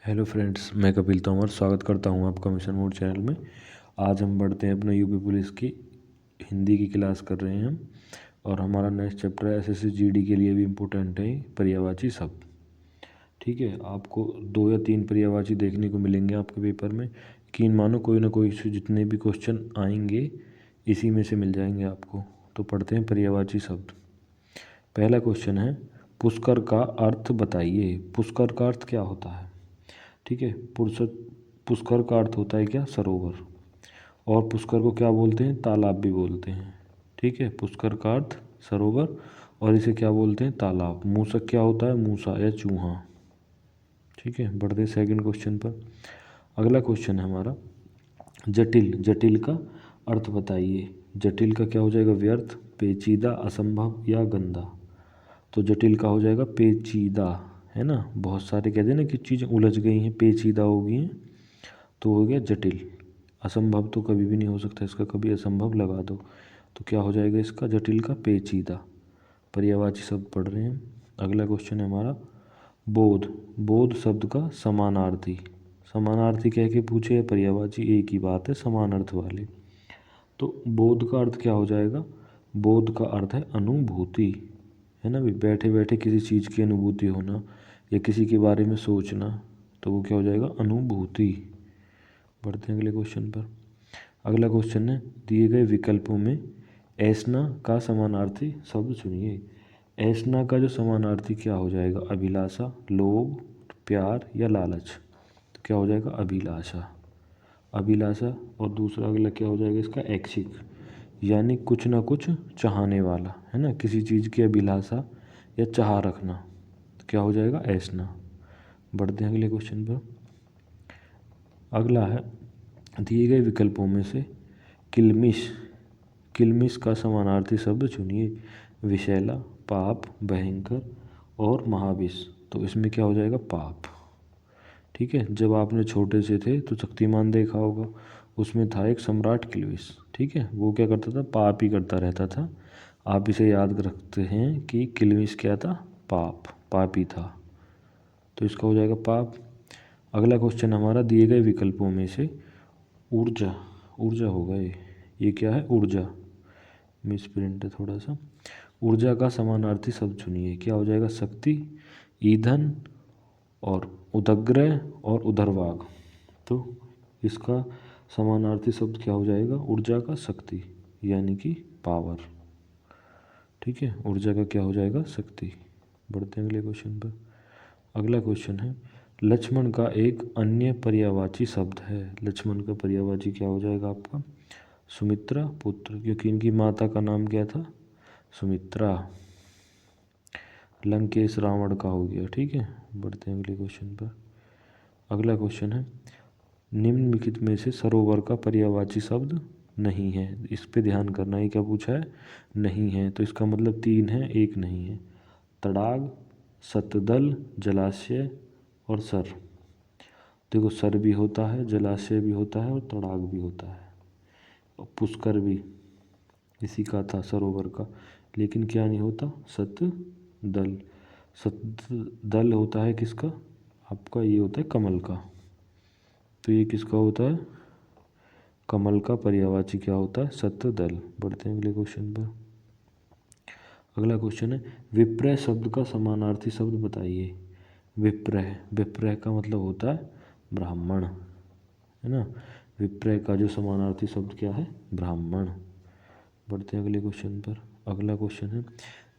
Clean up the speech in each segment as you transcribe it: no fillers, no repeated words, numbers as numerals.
Hello friends, मैं कपिल तोमर स्वागत करता हूं आपका मिशन मोड चैनल में। आज हम बढ़ते हैं अपने यूपी पुलिस की हिंदी की क्लास कर रहे हैं हम। और हमारा नेक्स्ट चैप्टर है एसएससी जीडी के लिए भी इम्पोर्टेंट है पर्यायवाची शब्द। ठीक है, आपको 2 या 3 पर्यायवाची देखने को मिलेंगे आपके पेपर में। यकीन मानो कोई ना कोई से जितने भी क्वेश्चन आएंगे इसी में से मिल जाएंगे आपको। तो पढ़ते हैं पर्यायवाची शब्द। पहला क्वेश्चन है, पुष्कर का अर्थ बताइए। पुष्कर का अर्थ क्या होता है? ठीक है, पुष्कर का अर्थ होता है क्या? सरोवर। और पुष्कर को क्या बोलते हैं? तालाब भी बोलते हैं। ठीक है, पुष्कर का अर्थ सरोवर और इसे क्या बोलते हैं? तालाब। मूसक क्या होता है? मूसा या चूहा। ठीक है, बढ़ते सेकंड क्वेश्चन पर। अगला क्वेश्चन है हमारा, जटिल। जटिल का अर्थ बताइए। जटिल का क्या हो जाएगा? व्यर्थ, पेचीदा, असंभव या गंदा। तो जटिल का हो जाएगा पेचीदा, है ना। बहुत सारे कहते हैं ना कि चीज़ें उलझ गई हैं, पेचीदा हो गई हैं, तो हो गया जटिल। असंभव तो कभी भी नहीं हो सकता, इसका कभी असंभव लगा दो तो क्या हो जाएगा इसका? जटिल का पेचीदा। पर्यायवाची शब्द पढ़ रहे हैं। अगला क्वेश्चन है हमारा, बोध। बोध शब्द का समानार्थी। समानार्थी कह के पूछे या पर्यायवाची, एक ही बात है, समान अर्थ वाले। तो बोध का अर्थ क्या हो जाएगा? बोध का अर्थ है अनुभूति, है ना भाई। बैठे बैठे किसी चीज़ की अनुभूति होना या किसी के बारे में सोचना, तो वो क्या हो जाएगा? अनुभूति। बढ़ते हैं अगले क्वेश्चन पर। अगला क्वेश्चन है, दिए गए विकल्पों में ऐसना का समानार्थी शब्द चुनिए। ऐसना का जो समानार्थी क्या हो जाएगा? अभिलाषा, लोभ, प्यार या लालच। तो क्या हो जाएगा? अभिलाषा। अभिलाषा। और दूसरा अगला क्या हो जाएगा इसका? ऐच्छिक, यानी कुछ ना कुछ चाहने वाला, है ना। किसी चीज़ की अभिलाषा या चाह रखना, तो क्या हो जाएगा? ऐसना। बढ़ते हैं अगले क्वेश्चन पर। अगला है, दिए गए विकल्पों में से किल्मिश। किल्मिश का समानार्थी शब्द चुनिए। विषैला, पाप, भयंकर और महाविष। तो इसमें क्या हो जाएगा? पाप। ठीक है, जब आपने छोटे से थे तो शक्तिमान देखा होगा, उसमें था एक सम्राट किल्विश। ठीक है, वो क्या करता था? पाप ही करता रहता था। आप इसे याद रखते हैं कि किल्विश क्या था? पाप, पापी था। तो इसका हो जाएगा पाप। अगला क्वेश्चन हमारा, दिए गए विकल्पों में से ऊर्जा। ऊर्जा होगा ये क्या है? ऊर्जा। मिस प्रिंट है थोड़ा सा। ऊर्जा का समानार्थी शब्द चुनिए। क्या हो जाएगा? शक्ति, ईंधन और उदग्रह और उदरवाग। तो इसका समानार्थी शब्द क्या हो जाएगा? ऊर्जा का शक्ति, यानी कि पावर। ठीक है, ऊर्जा का क्या हो जाएगा? शक्ति। बढ़ते हैं अगले क्वेश्चन पर। अगला क्वेश्चन है, लक्ष्मण का एक अन्य पर्यायवाची शब्द है। लक्ष्मण का पर्यायवाची क्या हो जाएगा आपका? सुमित्रा, पुत्र, क्योंकि इनकी माता का नाम क्या था? सुमित्रा। लंकेश रावण का हो गया। ठीक है, बढ़ते हैं अगले क्वेश्चन पर। अगला क्वेश्चन है, निम्नलिखित में से सरोवर का पर्यायवाची शब्द नहीं है। इस पे ध्यान करना है। क्या पूछा है? नहीं है, तो इसका मतलब 3 है, एक नहीं है। तड़ाग, सतदल, जलाशय और सर। देखो, सर भी होता है, जलाशय भी होता है और तड़ाग भी होता है, और पुष्कर भी इसी का था, सरोवर का। लेकिन क्या नहीं होता? सतदल। सतदल होता है किसका? आपका ये होता है कमल का। तो ये किसका होता है? कमल का पर्यायवाची क्या होता है? सतदल। बढ़ते हैं अगले क्वेश्चन पर। अगला क्वेश्चन है, विप्रय शब्द का समानार्थी शब्द बताइए। विप्रय, विप्रय का मतलब होता है ब्राह्मण, है ना। विप्रय का जो समानार्थी शब्द क्या है? ब्राह्मण। बढ़ते हैं अगले क्वेश्चन पर। अगला क्वेश्चन है,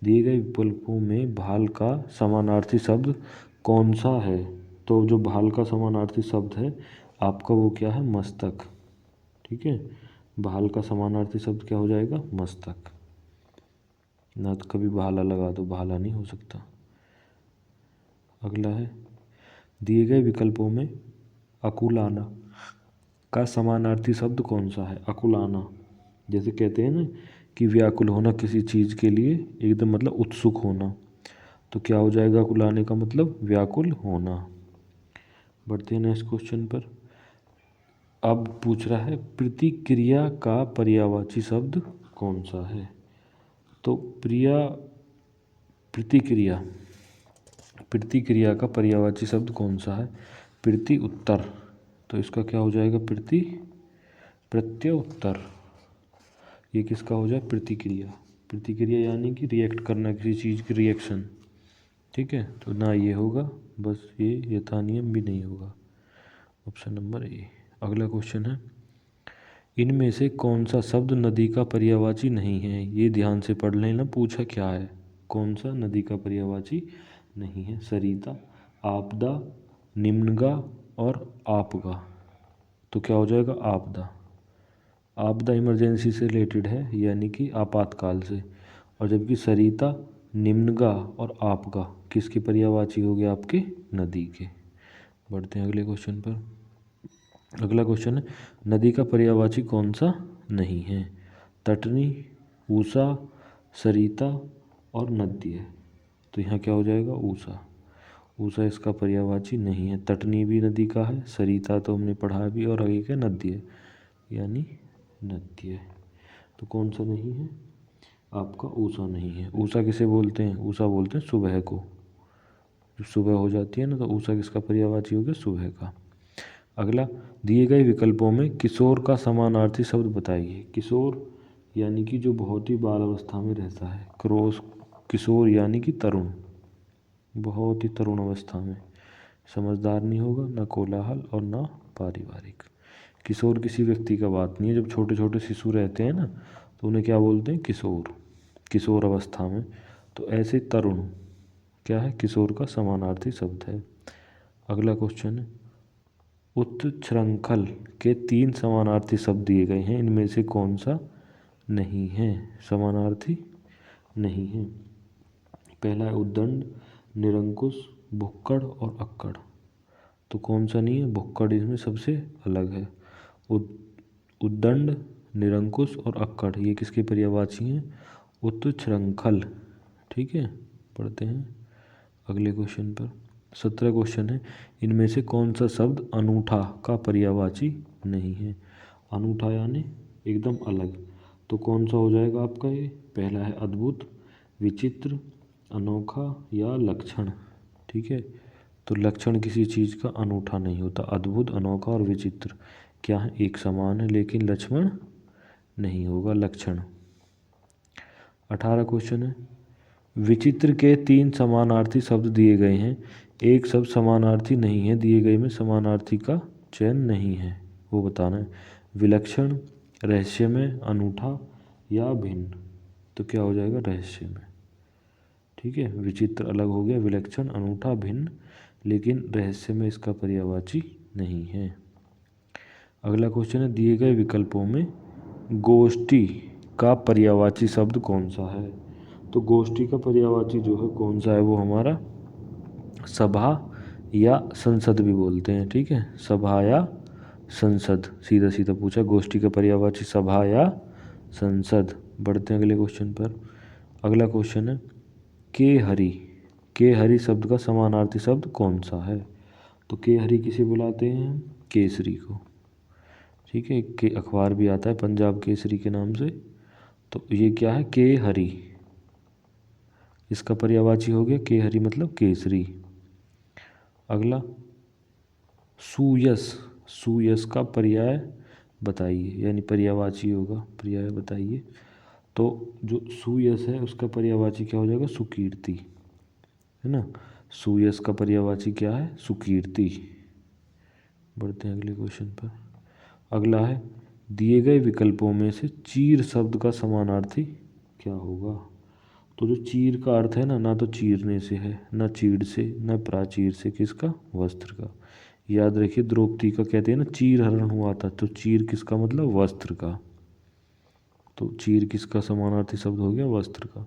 दिए गए विकल्पों में भाल का समानार्थी शब्द कौन सा है? तो जो भाल का समानार्थी शब्द है आपका वो क्या है? मस्तक। ठीक है, भाल का समानार्थी शब्द क्या हो जाएगा? मस्तक। ना तो कभी भाला लगा दो, भाला नहीं हो सकता। अगला है, दिए गए विकल्पों में अकुलाना का समानार्थी शब्द कौन सा है? अकुलाना, जैसे कहते हैं ना कि व्याकुल होना किसी चीज़ के लिए, एकदम मतलब उत्सुक होना, तो क्या हो जाएगा? अकुलाने का मतलब व्याकुल होना। बढ़ते हैं नेक्स्ट क्वेश्चन पर। अब पूछ रहा है, प्रतिक्रिया का पर्यायवाची शब्द कौन सा है? तो प्रतिक्रिया, प्रतिक्रिया का पर्यायवाची शब्द कौन सा है? प्रति उत्तर, तो इसका क्या हो जाएगा प्रत्युत्तर। ये किसका हो जाए प्रतिक्रिया। प्रतिक्रिया यानी कि रिएक्ट करना, किसी चीज़ की रिएक्शन। ठीक है, तो ना ये होगा, बस ये यथानियम भी नहीं होगा। Option number A. अगला क्वेश्चन है, इनमें से कौन सा शब्द नदी का पर्यायवाची नहीं है। ये ध्यान से पढ़ लेना, पूछा क्या है, कौन सा नदी का पर्यायवाची नहीं है। सरिता, आपदा, निम्नगा और आपगा। तो क्या हो जाएगा आपदा। आपदा इमरजेंसी से रिलेटेड है, यानी कि आपातकाल से, और जबकि सरिता, निम्नगा और आपगा किसकी पर्यायवाची हो गया, आपके नदी के। बढ़ते हैं अगले क्वेश्चन पर। अगला क्वेश्चन है, नदी का पर्यायवाची कौन सा नहीं है। तटनी, ऊषा, सरिता और नद्य। तो यहाँ क्या हो जाएगा ऊषा। ऊषा इसका पर्यायवाची नहीं है। तटनी भी नदी का है, सरिता तो हमने पढ़ा भी, और आगे क्या नद्य यानी नद्य। तो कौन सा नहीं है आपका, ऊषा नहीं है। ऊषा किसे बोलते हैं, ऊषा बोलते हैं सुबह को, जब सुबह हो जाती है ना, तो ऊषा किसका पर्यायवाची हो गया, सुबह का। अगला, दिए गए विकल्पों में किशोर का समानार्थी शब्द बताइए। किशोर यानी कि जो बहुत ही बाल अवस्था में रहता है। किशोर यानी कि तरुण, बहुत ही तरुण अवस्था में, समझदार नहीं होगा, ना कोलाहल और ना पारिवारिक। किशोर किसी व्यक्ति का बात नहीं है। जब छोटे छोटे शिशु रहते हैं ना, तो उन्हें क्या बोलते हैं, किशोर, किशोर अवस्था में। तो ऐसे तरुण क्या है, किशोर का समानार्थी शब्द है। अगला क्वेश्चन है, उत्श्रंखल के 3 समानार्थी शब्द दिए गए हैं, इनमें से कौन सा नहीं है, समानार्थी नहीं है। पहला है उद्दंड, निरंकुश, भुक्कड़ और अक्कड़। तो कौन सा नहीं है, भुक्कड़ इसमें सबसे अलग है। उद्दंड, निरंकुश और अक्कड़ ये किसके पर्यायवाची हैं, उत्श्रंखल। ठीक है, पढ़ते हैं अगले क्वेश्चन पर। 17 क्वेश्चन है, इनमें से कौन सा शब्द अनूठा का पर्यायवाची नहीं है। अनूठा यानी एकदम अलग, तो कौन सा हो जाएगा आपका ये। पहला है अद्भुत, विचित्र, अनोखा या लक्षण। ठीक है, तो लक्षण किसी चीज़ का अनूठा नहीं होता। अद्भुत, अनोखा और विचित्र क्या है, एक समान है, लेकिन लक्षण नहीं होगा, लक्षण। 18 क्वेश्चन है, विचित्र के 3 समानार्थी शब्द दिए गए हैं, एक शब्द समानार्थी नहीं है, दिए गए में समानार्थी का चयन नहीं है, वो बताना है। विलक्षण, रहस्यमय, अनूठा या भिन्न। तो क्या हो जाएगा रहस्यमय। ठीक है, विचित्र अलग हो गया, विलक्षण, अनूठा, भिन्न, लेकिन रहस्यमय इसका पर्यायवाची नहीं है। अगला क्वेश्चन है, दिए गए विकल्पों में गोष्ठी का पर्यायवाची शब्द कौन सा है। तो गोष्ठी का पर्यायवाची जो है कौन सा है, वो हमारा सभा या संसद भी बोलते हैं। ठीक है, सभा या संसद, सीधा सीधा पूछा, गोष्ठी का पर्यायवाची सभा या संसद। बढ़ते हैं अगले क्वेश्चन पर। अगला क्वेश्चन है, के हरि शब्द का समानार्थी शब्द कौन सा है। तो के हरि किसे बुलाते हैं, केसरी को। ठीक है, के अखबार भी आता है पंजाब केसरी के नाम से। तो ये क्या है, के हरि, इसका पर्यायवाची हो गया के हरि मतलब केसरी। अगला, सुयश, सुयश का पर्याय बताइए, यानी पर्यायवाची होगा, पर्याय बताइए। तो जो सुयश है उसका पर्यायवाची क्या हो जाएगा, सुकीर्ति, है ना। सुयश का पर्यायवाची क्या है, सुकीर्ति। बढ़ते हैं अगले क्वेश्चन पर। अगला है, दिए गए विकल्पों में से चीर शब्द का समानार्थी क्या होगा। तो जो चीर का अर्थ है ना, ना तो चीरने से है, ना चीड़ से, ना प्राचीर से, किसका, वस्त्र का। याद रखिए, द्रौपदी का कहते हैं ना चीर हरण हुआ था, तो चीर किसका मतलब वस्त्र का। तो चीर किसका समानार्थी शब्द हो गया, वस्त्र का।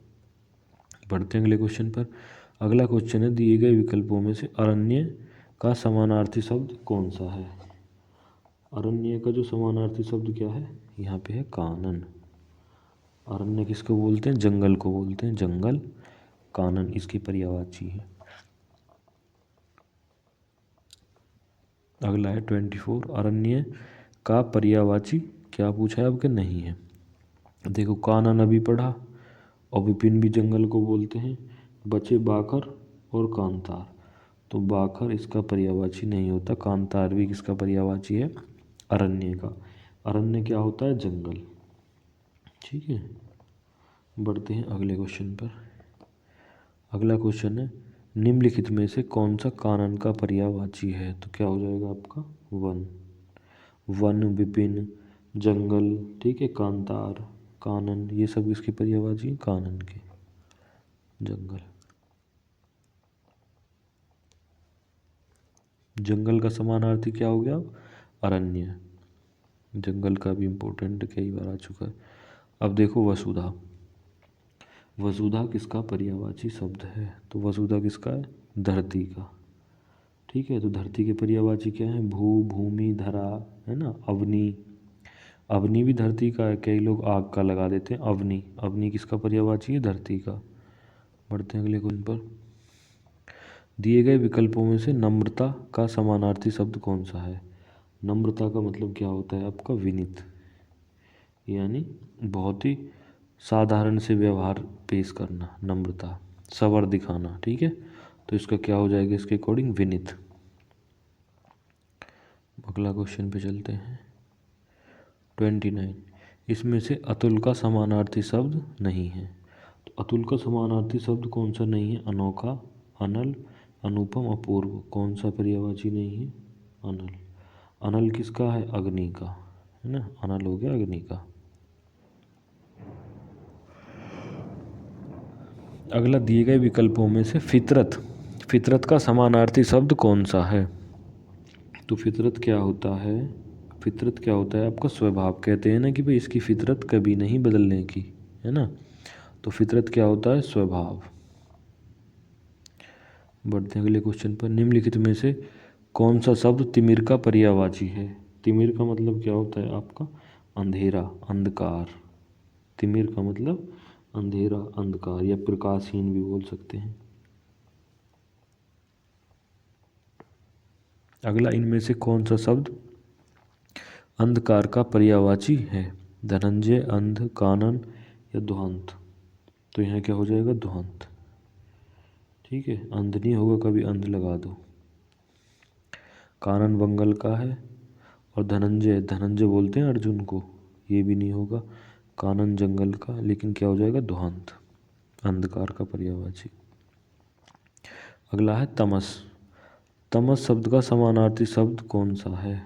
बढ़ते हैं अगले क्वेश्चन पर। अगला क्वेश्चन है, दिए गए विकल्पों में से अरण्य का समानार्थी शब्द कौन सा है। अरण्य का जो समानार्थी शब्द क्या है, यहाँ पे है कानन। अरण्य किसको बोलते हैं, जंगल को बोलते हैं, जंगल। कानन इसकी पर्यायवाची है। अगला है 24, अरण्य का पर्यायवाची क्या पूछा है आपके, नहीं है। देखो, कानन अभी पढ़ा, और विपिन भी जंगल को बोलते हैं, बचे बाकर और कांतार। तो बाखर इसका पर्यायवाची नहीं होता। कांतार भी किसका पर्यायवाची है? अरण्य का। अरण्य क्या होता है? जंगल। ठीक है, बढ़ते हैं अगले क्वेश्चन पर। अगला क्वेश्चन है, निम्नलिखित में से कौन सा कानन का पर्यायवाची है? तो क्या हो जाएगा आपका? वन। वन, विपिन, जंगल, ठीक है, कांतार, कानन, ये सब किसके पर्यायवाची हैं? कानन के। जंगल। जंगल का समानार्थी क्या हो गया? अरण्य। जंगल का भी इम्पोर्टेंट कई बार आ चुका है। अब देखो वसुधा। वसुधा किसका पर्यायवाची शब्द है? तो वसुधा किसका है? धरती का। ठीक है, तो धरती के पर्यायवाची क्या है? भू, भूमि, धरा, है ना, अवनी। अवनी भी धरती का है, कई लोग आग का लगा देते हैं। अवनी, अवनी किसका पर्यायवाची है? धरती का। बढ़ते हैं अगले क्वेश्चन पर। दिए गए विकल्पों में से नम्रता का समानार्थी शब्द कौन सा है? नम्रता का मतलब क्या होता है आपका? विनीत, यानी बहुत ही साधारण से व्यवहार पेश करना, नम्रता, सबर दिखाना। ठीक है, तो इसका क्या हो जाएगा इसके अकॉर्डिंग? विनीत। अगला क्वेश्चन पे चलते हैं। 29, इसमें से अतुल का समानार्थी शब्द नहीं है। तो अतुल का समानार्थी शब्द कौन सा नहीं है? अनोखा, अनल, अनुपम, अपूर्व। कौन सा पर्यायवाची नहीं है? अनल। अनल किसका है? अग्नि का, है ना, अनल हो गया अग्नि का। अगला, दिए गए विकल्पों में से फितरत, फितरत का समानार्थी शब्द कौन सा है? तो फितरत क्या होता है? फितरत क्या होता है आपका? स्वभाव। कहते हैं ना कि भाई इसकी फितरत कभी नहीं बदलने की, है ना, तो फितरत क्या होता है? स्वभाव। बढ़ते हैं अगले क्वेश्चन पर। निम्नलिखित में से कौन सा शब्द तिमिर का पर्यायवाची है? तिमिर का मतलब क्या होता है आपका? अंधेरा, अंधकार। तिमिर का मतलब अंधेरा, अंधकार, या प्रकाशहीन भी बोल सकते हैं। अगला, इनमें से कौन सा शब्द अंधकार का पर्यायवाची है? धनंजय, अंध, कानन, या दुहंत। तो यहाँ क्या हो जाएगा? दुहंत। ठीक है, अंध नहीं होगा, कभी अंध लगा दो। कानन बंगल का है, और धनंजय, धनंजय बोलते हैं अर्जुन को, ये भी नहीं होगा। कानन जंगल का, लेकिन क्या हो जाएगा? दुहंत, अंधकार का पर्यायवाची। अगला है तमस। तमस शब्द का समानार्थी शब्द कौन सा है?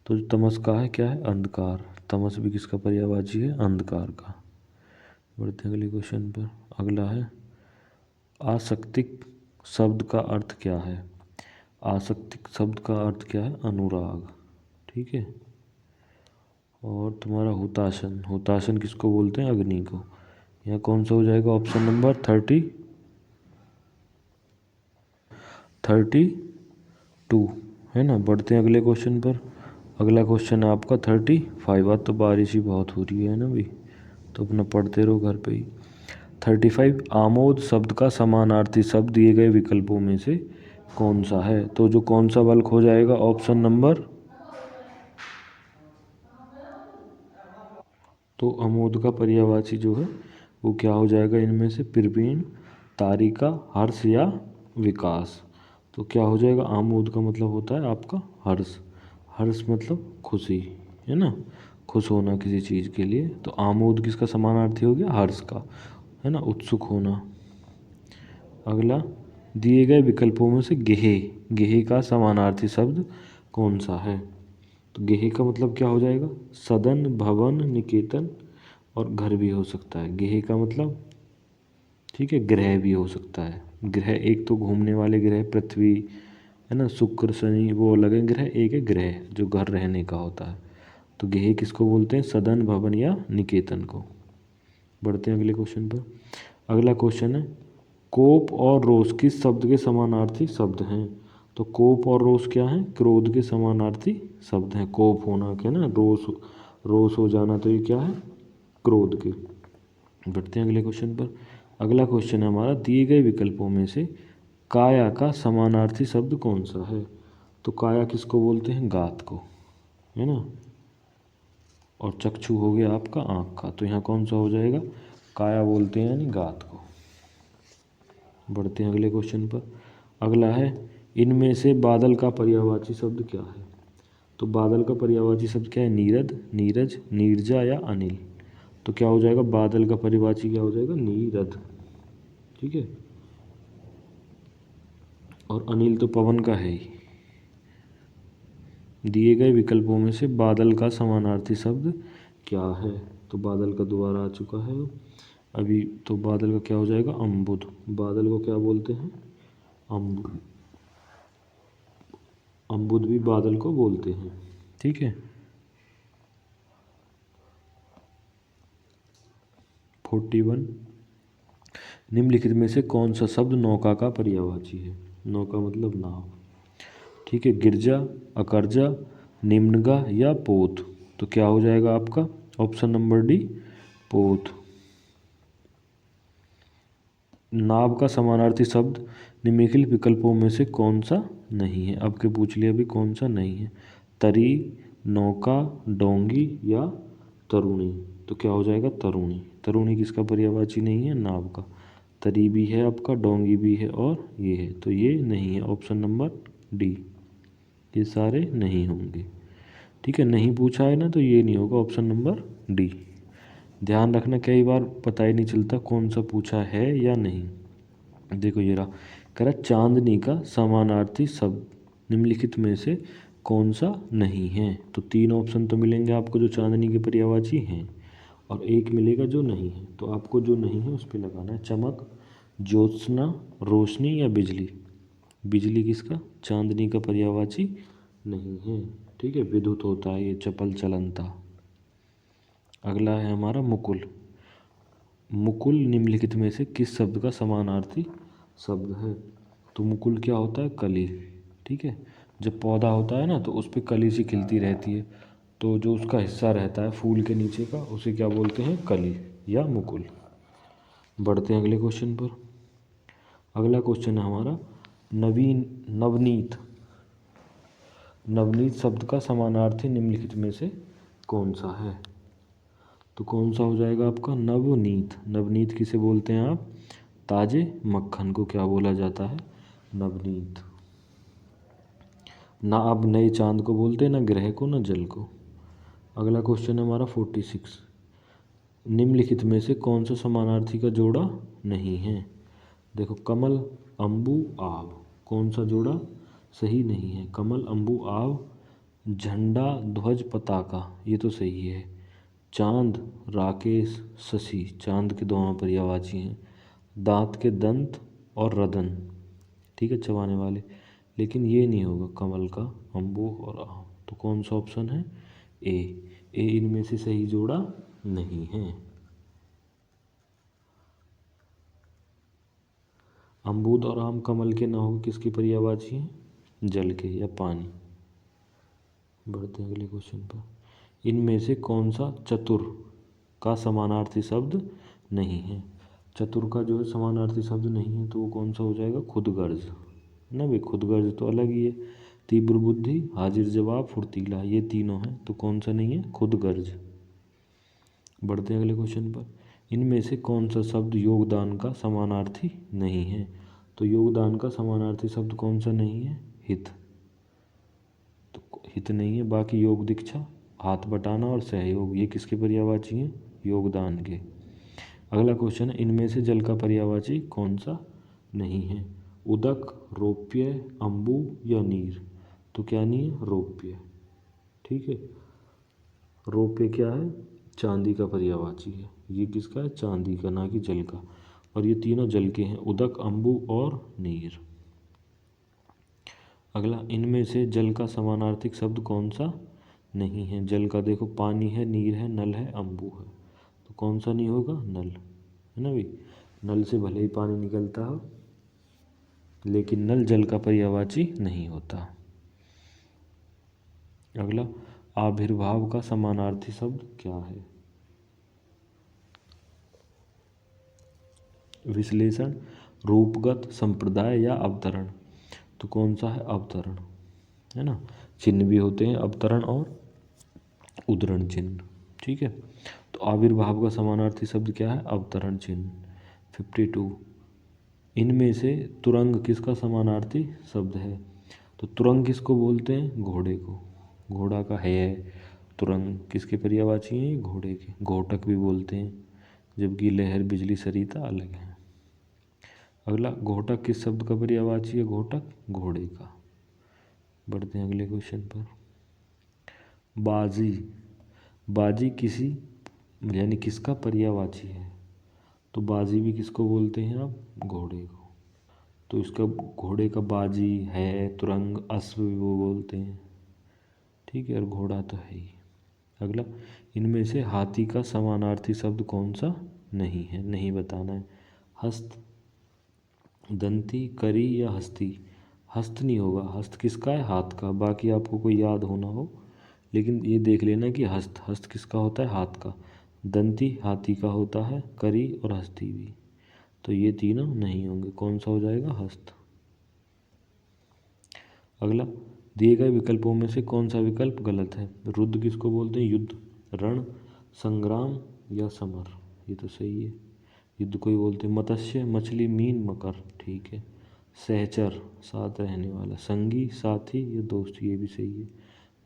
तो जो तमस का है क्या है? अंधकार। तमस भी किसका पर्यायवाची है? अंधकार का। बढ़ते हैं अगले क्वेश्चन पर। अगला है, आसक्तिक शब्द का अर्थ क्या है? आसक्तिक शब्द का अर्थ क्या है? अनुराग। ठीक है, और तुम्हारा हुताशन, हुताशन किसको बोलते हैं? अग्नि को। यहाँ कौन सा हो जाएगा? ऑप्शन नंबर 32, है ना। बढ़ते हैं अगले क्वेश्चन पर। अगला क्वेश्चन है आपका 35। आज तो बारिश ही बहुत हो रही है ना भाई, तो अपना पढ़ते रहो घर पे ही। 35, आमोद शब्द का समानार्थी शब्द दिए गए विकल्पों में से कौन सा है? तो जो कौन सा बल्क हो जाएगा? ऑप्शन नंबर, तो आमोद का पर्यायवाची जो है वो क्या हो जाएगा इनमें से? प्रवीण, तारिका, हर्ष, या विकास। तो क्या हो जाएगा? आमोद का मतलब होता है आपका हर्ष। हर्ष मतलब खुशी, है ना, खुश होना किसी चीज़ के लिए। तो आमोद किसका समानार्थी हो गया? हर्ष का, है ना, उत्सुक होना। अगला, दिए गए विकल्पों में से गेहे, गेहे का समानार्थी शब्द कौन सा है? तो गेहे का मतलब क्या हो जाएगा? सदन, भवन, निकेतन, और घर भी हो सकता है। गेहे का मतलब, ठीक है, ग्रह भी हो सकता है। ग्रह, एक तो घूमने वाले ग्रह पृथ्वी, है ना, शुक्र, शनि, वो अलग है ग्रह। एक है ग्रह जो घर रहने का होता है। तो गेहे किसको बोलते हैं? सदन, भवन, या निकेतन को। बढ़ते हैं अगले क्वेश्चन पर। अगला क्वेश्चन है, कोप और रोष किस शब्द के समानार्थी शब्द हैं? तो कोप और रोष क्या है? क्रोध के समानार्थी शब्द हैं। कोप होना क्या ना, रोष, रोष हो जाना, तो ये क्या है? क्रोध के। बढ़ते हैं अगले क्वेश्चन पर। अगला क्वेश्चन है हमारा, दिए गए विकल्पों में से काया का समानार्थी शब्द कौन सा है? तो काया किसको बोलते हैं? गात को, है ना, और चक्षु हो गया आपका आँख का। तो यहाँ कौन सा हो जाएगा? काया बोलते हैं यानी गात को। बढ़ते हैं अगले क्वेश्चन पर। अगला है, इनमें से बादल का पर्यायवाची शब्द क्या है? तो बादल का पर्यायवाची शब्द क्या है? नीरद, नीरज, नीरजा या अनिल। तो क्या हो जाएगा? बादल का पर्यायवाची क्या हो जाएगा? नीरद। ठीक है, और अनिल तो पवन का है ही। दिए गए विकल्पों में से बादल का समानार्थी शब्द क्या है? तो बादल का दोबारा आ चुका है अभी। तो बादल का क्या हो जाएगा? अम्बुद। बादल को क्या बोलते हैं? अम्बुद। अम्बुद भी बादल को बोलते हैं। ठीक है। 41, निम्नलिखित में से कौन सा शब्द नौका का पर्यायवाची है? नौका मतलब नाव। ठीक है, गिरजा, अकरजा, निम्नगा या पोत। तो क्या हो जाएगा आपका? ऑप्शन नंबर डी, पोत। नाव का समानार्थी शब्द निम्नलिखित विकल्पों में से कौन सा नहीं है? अब के पूछ लिया अभी कौन सा नहीं है। तरी, नौका, डोंगी या तरुणी। तो क्या हो जाएगा? तरुणी। तरुणी किसका पर्यायवाची नहीं है? नाव का। तरी भी है आपका, डोंगी भी है और ये है, तो ये नहीं है। ऑप्शन नंबर डी, ये सारे नहीं होंगे। ठीक है, नहीं पूछा है ना तो ये नहीं होगा, ऑप्शन नंबर डी। ध्यान रखना, कई बार पता ही नहीं चलता कौन सा पूछा है या नहीं। देखो ये रहा, कह रहा चांदनी का समानार्थी शब्द निम्नलिखित में से कौन सा नहीं है? तो 3 ऑप्शन तो मिलेंगे आपको जो चांदनी के पर्यायवाची हैं, और एक मिलेगा जो नहीं है। तो आपको जो नहीं है उस पर लगाना है। चमक, ज्योत्सना, रोशनी या बिजली। बिजली किसका? चांदनी का पर्यायवाची नहीं है। ठीक है, विद्युत होता है ये, चपल चलनता। अगला है हमारा मुकुल। मुकुल निम्नलिखित में से किस शब्द का समानार्थी शब्द है? तो मुकुल क्या होता है? कली। ठीक है, जब पौधा होता है ना तो उस पर कली सी खिलती रहती है, तो जो उसका हिस्सा रहता है फूल के नीचे का उसे क्या बोलते हैं? कली या मुकुल। बढ़ते हैं अगले क्वेश्चन पर। अगला क्वेश्चन है हमारा नवीन, नवनीत। नवनीत शब्द का समानार्थी निम्नलिखित में से कौन सा है? तो कौन सा हो जाएगा आपका? नवनीत। नवनीत किसे बोलते हैं आप? ताजे मक्खन को क्या बोला जाता है? नवनीत। ना अब नए चांद को बोलते हैं, ना ग्रह को, ना जल को। अगला क्वेश्चन है हमारा 46, निम्नलिखित में से कौन सा समानार्थी का जोड़ा नहीं है? देखो, कमल, अम्बु, आव। कौन सा जोड़ा सही नहीं है? कमल, अम्बु, आव, झंडा, ध्वज, पताका, ये तो सही है। चांद, राकेश, शशि, चांद के दोनों पर्यायवाची हैं। दांत के दंत और रदन, ठीक है, चबाने वाले। लेकिन ये नहीं होगा कमल का, अम्बु और आम। तो कौन सा ऑप्शन है? ए। ए इनमें से सही जोड़ा नहीं है। अमरूद और आम कमल के न हो किसकी पर्यायवाची हैं? जल के या पानी। बढ़ते हैं अगले क्वेश्चन पर। इनमें से कौन सा चतुर का समानार्थी शब्द नहीं है? चतुर का जो है समानार्थी शब्द नहीं है, तो वो कौन सा हो जाएगा? खुदगर्ज ना भाई, खुदगर्ज तो अलग ही है। तीव्र बुद्धि, हाजिर जवाब, फुर्तीला, ये तीनों हैं, तो कौन सा नहीं है? खुदगर्ज। बढ़ते हैं अगले क्वेश्चन पर। इनमें से कौन सा शब्द योगदान का समानार्थी नहीं है? तो योगदान का समानार्थी शब्द कौन सा नहीं है? हित। तो हित नहीं है। बाकी योग दीक्षा, हाथ बटाना और सहयोग, ये किसके पर्यायवाची हैं? योगदान के। अगला क्वेश्चन है, इनमें से जल का पर्यायवाची कौन सा नहीं है? उदक, रौप्य, अम्बु या नीर। तो क्या नहीं है? रौप्य। ठीक है, रौप्य क्या है? चांदी का पर्यायवाची है। ये किसका है? चांदी का, ना कि जल का। और ये तीनों जल के हैं, उदक, अम्बु और नीर। अगला, इनमें से जल का समानार्थिक शब्द कौन सा नहीं है? जल का देखो, पानी है, नीर है, नल है, अम्बु है। तो कौन सा नहीं होगा? नल, है ना भाई। नल से भले ही पानी निकलता हो, लेकिन नल जल का पर्यायवाची नहीं होता। अगला, आविर्भाव का समानार्थी शब्द क्या है? विश्लेषण, रूपगत, संप्रदाय या अवतरण। तो कौन सा है? अवतरण, है ना। चिन्ह भी होते हैं अवतरण और उद्धरण चिन्ह। ठीक है, तो आविर्भाव का समानार्थी शब्द क्या है? अवतरण चिन्ह। 52, इनमें से तुरंग किसका समानार्थी शब्द है? तो तुरंग किसको बोलते हैं? घोड़े को। घोड़ा का है तुरंग किसके पर्यायवाची हैं? घोड़े के। घोटक भी बोलते हैं, जबकि लहर, बिजली, सरिता अलग हैं। अगला, घोटक किस शब्द का पर्यायवाची है? घोटक घोड़े का। बढ़ते हैं अगले क्वेश्चन पर। बाजी, बाजी किसी यानी किसका पर्यायवाची है? तो बाजी भी किसको बोलते हैं आप? घोड़े को। तो इसका घोड़े का बाजी है, तुरंग, अश्व भी वो बोलते हैं, ठीक है, और घोड़ा तो है ही। अगला, इनमें से हाथी का समानार्थी शब्द कौन सा नहीं है? नहीं बताना है। हस्त, दंती, करी या हस्ती? हस्त नहीं होगा, हस्त किसका है? हाथ का। बाकी आपको कोई याद होना हो, लेकिन ये देख लेना कि हस्त, हस्त किसका होता है? हाथ का। दंती हाथी का होता है, करी और हस्ती भी। तो ये तीनों नहीं होंगे। कौन सा हो जाएगा? हस्त। अगला, दिए गए विकल्पों में से कौन सा विकल्प गलत है? रुद्र किसको बोलते हैं? युद्ध, रण, संग्राम या समर? ये तो सही है। युद्ध को ही बोलते हैं। मत्स्य, मछली, मीन, मकर, ठीक है। सहचर, साथ रहने वाला। संगी, साथी या दोस्त? ये भी सही है।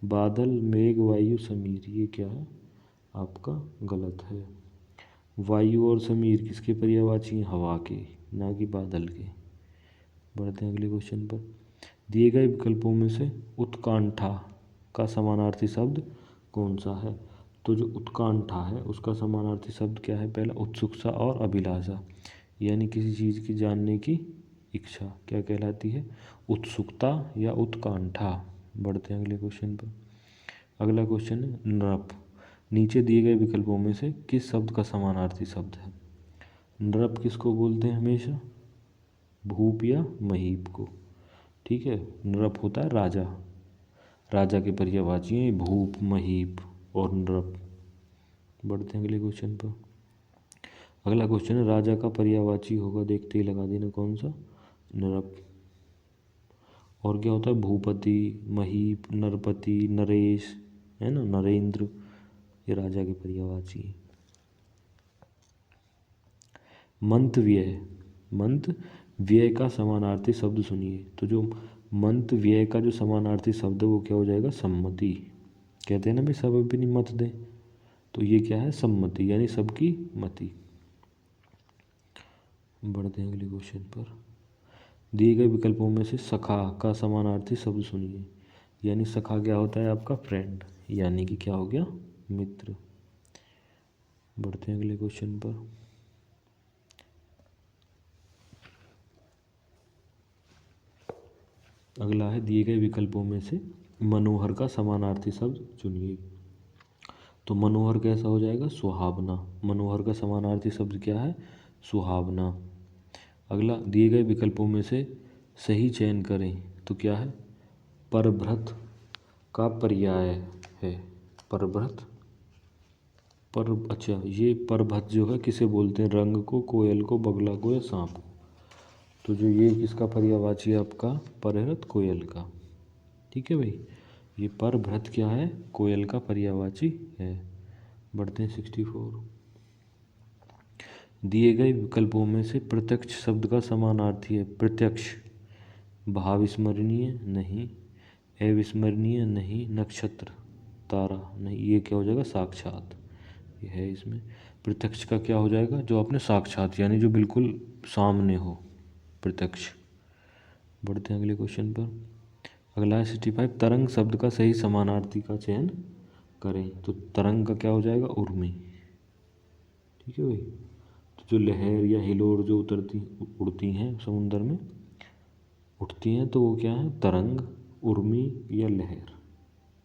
बादल, मेघ, वायु, समीर, ये क्या है? आपका गलत है। वायु और समीर किसके पर्यायवाची हैं? हवा के, ना कि बादल के। बढ़ते हैं अगले क्वेश्चन पर। दिए गए विकल्पों में से उत्कंठा का समानार्थी शब्द कौन सा है? तो जो उत्कंठा है उसका समानार्थी शब्द क्या है? पहला, उत्सुकता और अभिलाषा, यानी किसी चीज़ की जानने की इच्छा, क्या कहलाती है? उत्सुकता या उत्कंठा। बढ़ते हैं अगले क्वेश्चन पर। अगला क्वेश्चन है नृप। नीचे दिए गए विकल्पों में से किस शब्द का समानार्थी शब्द है? नृप किसको बोलते हैं हमेशा? भूप या महीप को, ठीक है। नृप होता है राजा, राजा के पर्यायवाची हैं भूप, महीप और नृप। बढ़ते हैं अगले क्वेश्चन पर। अगला क्वेश्चन है राजा का पर्यायवाची होगा, देखते ही लगा देना कौन सा? नृप। और क्या होता है? भूपति, महीप, नरपति, नरेश, है ना, नरेंद्र, ये राजा के पर्यायवाची हैं। मंत व्यय, मंत व्यय का समानार्थी शब्द सुनिए। तो जो मंत व्यय का जो समानार्थी शब्द है वो क्या हो जाएगा? सम्मति। कहते हैं ना भाई सब अपनी मत दें, तो ये क्या है? सम्मति, यानी सबकी मति। बढ़ते हैं अगले क्वेश्चन पर। दिए गए विकल्पों में से सखा का समानार्थी शब्द सुनिए। यानी सखा क्या होता है? आपका फ्रेंड, यानी कि क्या हो गया? मित्र। बढ़ते हैं अगले क्वेश्चन पर। अगला है दिए गए विकल्पों में से मनोहर का समानार्थी शब्द चुनिए। तो मनोहर कैसा हो जाएगा? सुहावना। मनोहर का समानार्थी शब्द क्या है? सुहावना। अगला, दिए गए विकल्पों में से सही चयन करें। तो क्या है? परभृत का पर्याय है। परभृत, पर अच्छा, ये परभृत जो है किसे बोलते हैं? रंग को, कोयल को, बगला को या सांप को? तो जो ये किसका पर्यायवाची है आपका? परभृत, कोयल का, ठीक है भाई। ये परभृत क्या है? कोयल का पर्यायवाची है। बढ़ते हैं 64। दिए गए विकल्पों में से प्रत्यक्ष शब्द का समानार्थी है। प्रत्यक्ष, भाविस्मरणीय नहीं, अविस्मरणीय नहीं, नक्षत्र, तारा नहीं, ये क्या हो जाएगा? साक्षात, ये है इसमें। प्रत्यक्ष का क्या हो जाएगा? जो आपने साक्षात, यानी जो बिल्कुल सामने हो, प्रत्यक्ष। बढ़ते हैं अगले क्वेश्चन पर। अगला है 65। तरंग शब्द का सही समानार्थी का चयन करें। तो तरंग का क्या हो जाएगा? उर्मी, ठीक है भाई। तो जो लहर या हिलोर जो उतरती उड़ती हैं समुद्र में, उठती हैं, तो वो क्या है? तरंग, उर्मी या लहर,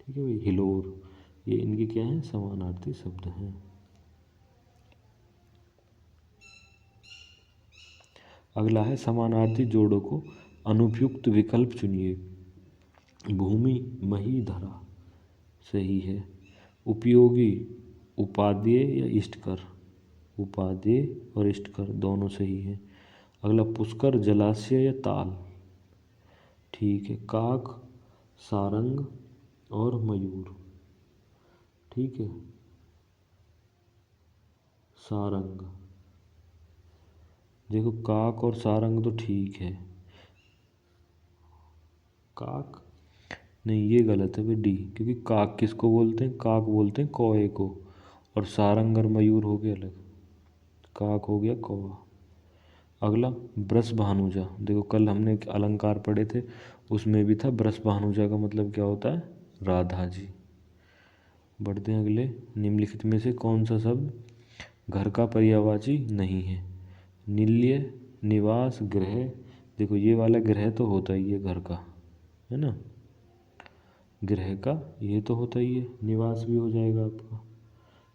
ठीक है भाई। हिलोर, ये इनके क्या हैं? समानार्थी शब्द हैं। अगला है समानार्थी जोड़ों को अनुपयुक्त विकल्प चुनिए। भूमि, मही, धरा, सही है। उपयोगी, उपादेय या इष्टकर? उपादेय और इष्टकर दोनों सही है। अगला, पुष्कर, जलाशय या ताल, ठीक है। काक, सारंग और मयूर, ठीक है, सारंग। देखो काक और सारंग तो ठीक है, काक नहीं, ये गलत है भाई डी, क्योंकि काक किसको बोलते हैं, काक बोलते हैं कौए को, और सारंग और मयूर हो गए अलग, काक हो गया कौवा। अगला ब्रस भानुजा, देखो कल हमने एक अलंकार पढ़े थे, उसमें भी था ब्रस भानुजा का मतलब क्या होता है, राधा जी। बढ़ते हैं अगले, निम्नलिखित में से कौन सा शब्द घर का पर्यायवाची नहीं है, निल्य, निवास, गृह। देखो ये वाला गृह तो होता ही है घर का, है ना, गृह का ये तो होता ही है, निवास भी हो जाएगा आपका,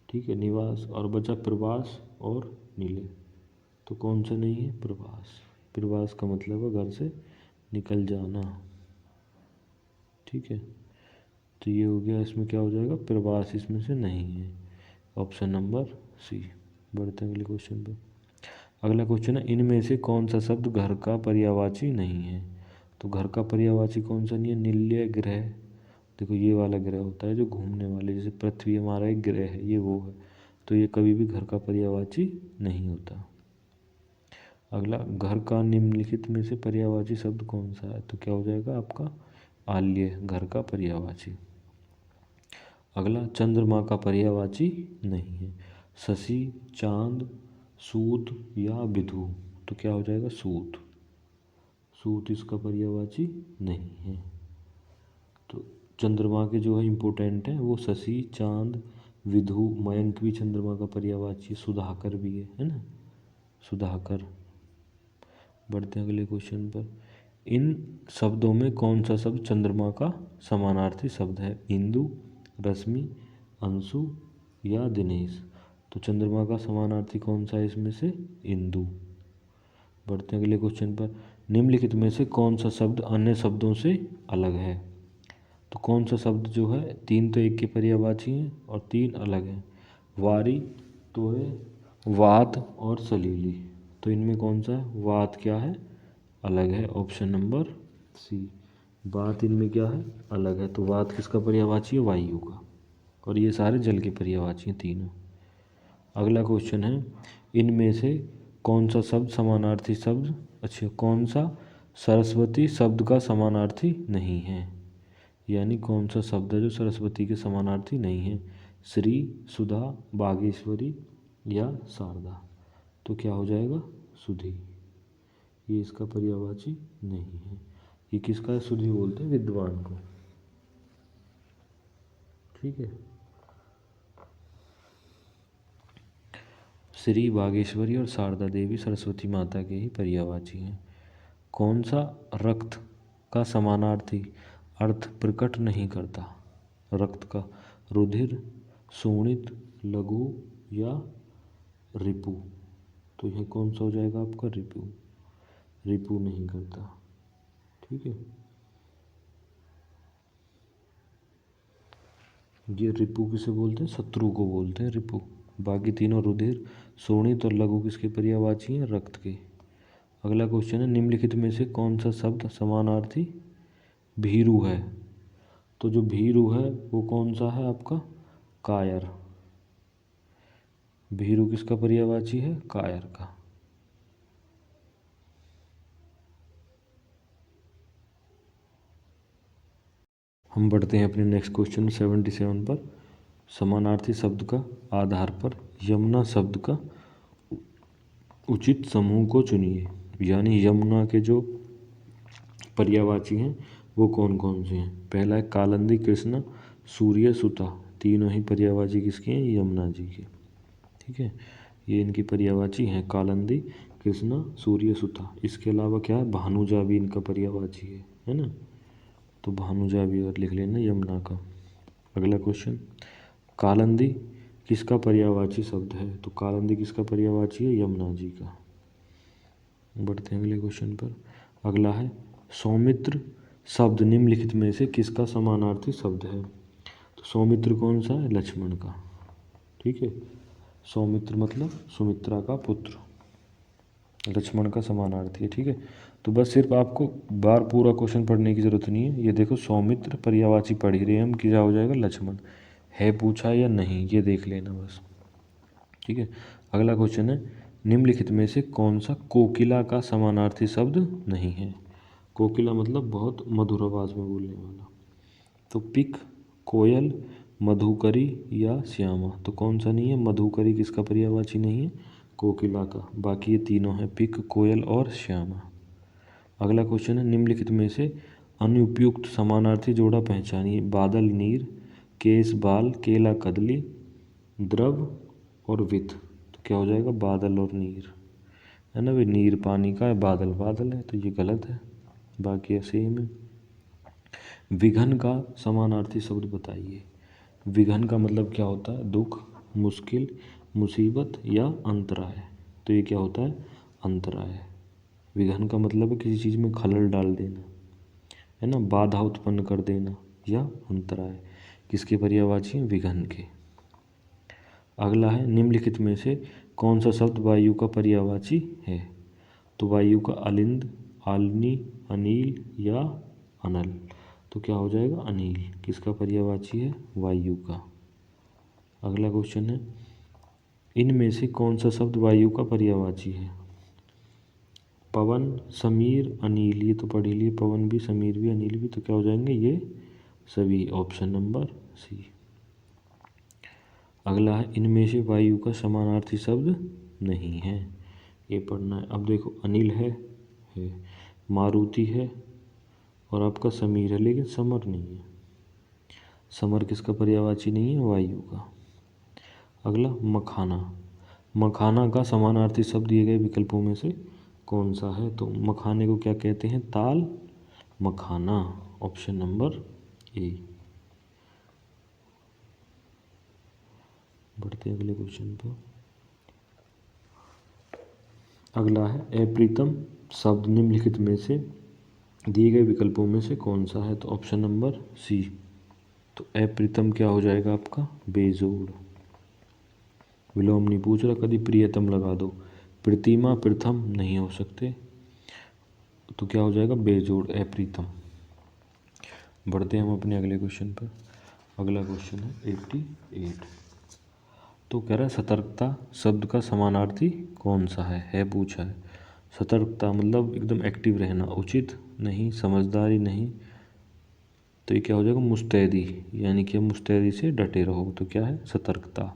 ठीक है, निवास, और बचा प्रवास और नीले, तो कौन सा नहीं है, प्रवास। प्रवास का मतलब है घर से निकल जाना, ठीक है, तो ये हो गया, इसमें क्या हो जाएगा, प्रवास इसमें से नहीं है, ऑप्शन नंबर सी। बढ़ते हैं अगले क्वेश्चन पर। अगला क्वेश्चन है, इनमें से कौन सा शब्द घर का पर्यायवाची नहीं है, तो घर का पर्यायवाची कौन सा नहीं है, निल्य, गृह। देखो ये वाला ग्रह होता है जो घूमने वाले, जैसे पृथ्वी हमारा एक ग्रह है, ये वो है, तो ये कभी भी घर का पर्यायवाची नहीं होता। अगला, घर का निम्नलिखित में से पर्यायवाची शब्द कौन सा है, तो क्या हो जाएगा आपका आल्य, घर का पर्यायवाची। अगला, चंद्रमा का पर्यायवाची नहीं है, शशि, चांद, सूत या विधु, तो क्या हो जाएगा सूत, सूत इसका पर्यायवाची नहीं है। तो चंद्रमा के जो है इम्पोर्टेंट है वो शशि, चांद, विधु, मयंक भी चंद्रमा का पर्यायवाची, सुधाकर भी है ना, सुधाकर। बढ़ते हैं अगले क्वेश्चन पर, इन शब्दों में कौन सा शब्द चंद्रमा का समानार्थी शब्द है, इंदु, रश्मि, अंशु या दिनेश, तो चंद्रमा का समानार्थी कौन सा है इसमें से, इंदु। बढ़ते हैं अगले क्वेश्चन पर, निम्नलिखित में से कौन सा शब्द अन्य शब्दों से अलग है, तो कौन सा शब्द जो है, तीन तो एक के पर्यायवाची हैं और तीन अलग हैं, वारी, तोय, वात और सलीली, तो इनमें कौन सा है, वात क्या है, अलग है, ऑप्शन नंबर सी, वात इनमें क्या है, अलग है, तो वात किसका पर्यायवाची है, वायु का, और ये सारे जल के पर्यायवाची हैं तीनों। अगला क्वेश्चन है, इनमें से कौन सा शब्द समानार्थी शब्द, अच्छा कौन सा सरस्वती शब्द का समानार्थी नहीं है, यानी कौन सा शब्द है जो सरस्वती के समानार्थी नहीं है, श्री, सुधा, बागेश्वरी या शारदा, तो क्या हो जाएगा सुधी, ये इसका पर्यायवाची नहीं है। ये किसका है, सुधी बोलते हैं विद्वान को, ठीक है। श्री, बागेश्वरी और शारदा देवी सरस्वती माता के ही पर्यायवाची हैं। कौन सा रक्त का समानार्थी अर्थ प्रकट नहीं करता, रक्त का, रुधिर, शोणित, लघु या रिपु, तो यह कौन सा हो जाएगा आपका, रिपु, रिपु नहीं करता, ठीक है। ये रिपु किसे बोलते हैं, शत्रु को बोलते हैं रिपु। बाकी तीनों रुधिर, शोणित और लघु किसके पर्यायवाची हैं, रक्त के। अगला क्वेश्चन है, निम्नलिखित में से कौन सा शब्द समानार्थी भीरु है, तो जो भीरु है वो कौन सा है आपका, कायर, भीरु किसका पर्यायवाची है, कायर का। हम बढ़ते हैं अपने नेक्स्ट क्वेश्चन 77 पर, समानार्थी शब्द का आधार पर यमुना शब्द का उचित समूह को चुनिए, यानी यमुना के जो पर्यायवाची हैं वो कौन कौन से हैं। पहला है कालिंदी, कृष्णा, सूर्य, सुता, तीनों ही पर्यायवाची किसके हैं, यमुना जी के, ठीक है। ये इनकी पर्यायवाची हैं, कालिंदी, कृष्णा, सूर्य, सुता। इसके अलावा क्या है, भानुजा भी इनका पर्यायवाची है ना, तो भानुजा भी और लिख लेना यमुना का। अगला क्वेश्चन, कालिंदी किसका पर्यायवाची शब्द है, तो कालिंदी किसका पर्यायवाची है, यमुना जी का। बढ़ते हैं अगले क्वेश्चन पर। अगला है, सौमित्र शब्द निम्नलिखित में से किसका समानार्थी शब्द है, तो सौमित्र कौन सा है, लक्ष्मण का, ठीक है। सौमित्र मतलब सुमित्रा का पुत्र, लक्ष्मण का समानार्थी है, ठीक है। तो बस सिर्फ आपको बार पूरा क्वेश्चन पढ़ने की ज़रूरत नहीं है, ये देखो सौमित्र पर्यायवाची पढ़ ही रहे हैं हम, क्या हो जाएगा, लक्ष्मण है, पूछा या नहीं ये देख लेना बस, ठीक है। अगला क्वेश्चन है, निम्नलिखित में से कौन सा कोकिला का समानार्थी शब्द नहीं है? कोकिला मतलब बहुत मधुर आवाज में बोलने वाला। तो पिक, कोयल, मधुकरी या श्यामा। तो कौन सा नहीं है? मधुकरी किसका पर्यायवाची नहीं है? कोकिला का। बाकी ये तीनों हैं, पिक, कोयल और श्यामा। अगला क्वेश्चन है, निम्नलिखित में से अनुपयुक्त समानार्थी जोड़ा पहचानिए। बादल, नीर, केस, बाल, केला, कदली, द्रव और वित। तो क्या हो जाएगा? बादल और नीर, है ना भाई। नीर पानी का है, बादल बादल है, तो ये गलत है। बाकी सेम है। विघन का समानार्थी शब्द बताइए। विघन का मतलब क्या होता है? दुख, मुश्किल, मुसीबत या अंतराय। तो ये क्या होता है? अंतराय। विघन का मतलब है किसी चीज़ में खलल डाल देना, है ना, बाधा उत्पन्न कर देना या अंतराय। किसके पर्यायवाची हैं? विघन के। अगला है, निम्नलिखित में से कौन सा शब्द वायु का पर्यायवाची है? तो वायु का अलिंद, आलिनी, अनिल या अनल। तो क्या हो जाएगा? अनिल। किसका पर्यायवाची है? वायु का। अगला क्वेश्चन है, इनमें से कौन सा शब्द वायु का पर्यायवाची है? पवन, समीर, अनिल। ये तो पढ़ ही लिए, पवन भी, समीर भी, अनिल भी। तो क्या हो जाएंगे ये सभी? Option number C. अगला है, इनमें से वायु का समानार्थी शब्द नहीं है। ये पढ़ना है। अब देखो, अनिल है, मारुति है और आपका समीर है, लेकिन समर नहीं है। समर किसका पर्यायवाची नहीं है? वायु का। अगला, मखाना। मखाना का समानार्थी शब्द दिए गए विकल्पों में से कौन सा है? तो मखाने को क्या कहते हैं? ताल मखाना। ऑप्शन नंबर ए। बढ़ते हैं अगले क्वेश्चन पर। अगला है, अप्रीतम शब्द निम्नलिखित में से दिए गए विकल्पों में से कौन सा है? तो ऑप्शन नंबर सी। तो अप्रीतम क्या हो जाएगा आपका? बेजोड़। विलोम नहीं पूछ रहा, कभी प्रियतम लगा दो। प्रतिमा, प्रथम नहीं हो सकते, तो क्या हो जाएगा? बेजोड़, अप्रीतम। बढ़ते हैं हम अपने अगले क्वेश्चन पर। अगला क्वेश्चन है 88। तो कह रहा है, सतर्कता शब्द का समानार्थी कौन सा है पूछा है। सतर्कता मतलब एकदम एक्टिव रहना, उचित नहीं, समझदारी नहीं। तो ये क्या हो जाएगा? मुस्तैदी, यानी कि मुस्तैदी से डटे रहो। तो क्या है? सतर्कता।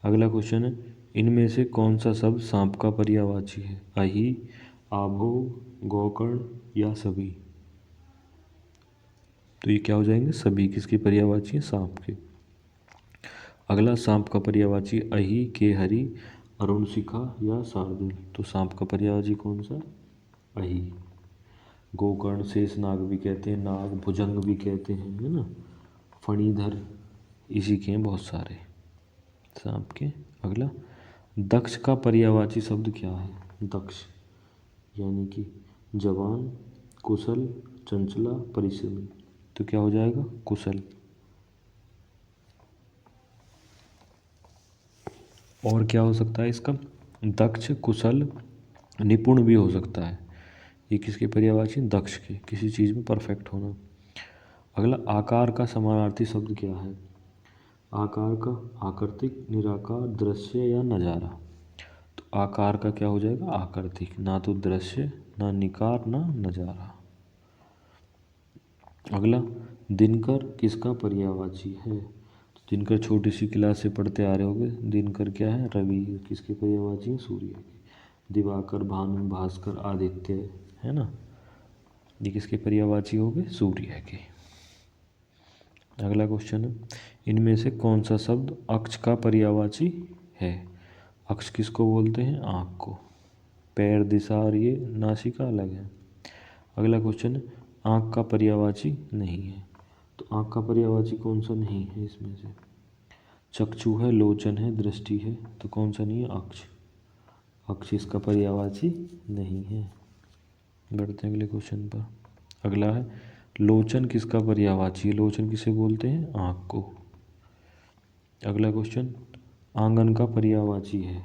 अगला क्वेश्चन है, इनमें से कौन सा शब्द सांप का पर्यायवाची है? अहि, आभो, गोकर्ण या सभी। तो ये क्या हो जाएंगे? सभी। किसकी पर्यायवाची है? सांप के। अगला, सांप का पर्यायवाची अहि, केहरी, अरुणशिखा या शार्दूल। तो सांप का पर्यायवाची कौन सा? अहि। गोकर्ण, शेषनाग भी कहते हैं, नाग, भुजंग भी कहते हैं, है ना, फणीधर, इसी के हैं बहुत सारे सांप के। अगला, दक्ष का पर्यायवाची शब्द क्या है? दक्ष यानी कि जवान, कुशल, चंचला, परिश्रमी। तो क्या हो जाएगा? कुशल। और क्या हो सकता है इसका? दक्ष, कुशल, निपुण भी हो सकता है। ये किसके पर्यायवाची? दक्ष के, किसी चीज़ में परफेक्ट होना। अगला, आकार का समानार्थी शब्द क्या है? आकार का आकृतिक, निराकार, दृश्य या नज़ारा। तो आकार का क्या हो जाएगा? आकृतिक। ना तो दृश्य, ना निकार, ना नज़ारा। अगला, दिनकर किसका पर्यायवाची है? तो दिनकर छोटी सी क्लास से पढ़ते आ रहे होंगे। दिनकर क्या है? रवि। किसके पर्यायवाची है? सूर्य के। दिवाकर, भानु, भास्कर, आदित्य, है ना, ये किसके पर्यायवाची हो गए? सूर्य के। अगला क्वेश्चन है, इनमें से कौन सा शब्द अक्ष का पर्यायवाची है? अक्ष किसको बोलते हैं? आँख को। पैर, दिशा और ये नासिका अलग है। अगला क्वेश्चन है, आँख का पर्यायवाची नहीं है। तो आँख का पर्यायवाची कौन सा नहीं है इसमें से? चक्षु है, लोचन है, दृष्टि है। तो कौन सा नहीं है? अक्ष। अक्ष इसका पर्यायवाची नहीं है। बढ़ते हैं अगले क्वेश्चन पर। अगला है, लोचन किसका पर्यायवाची है? लोचन किसे बोलते हैं? आँख को। अगला क्वेश्चन, आंगन का पर्यायवाची है?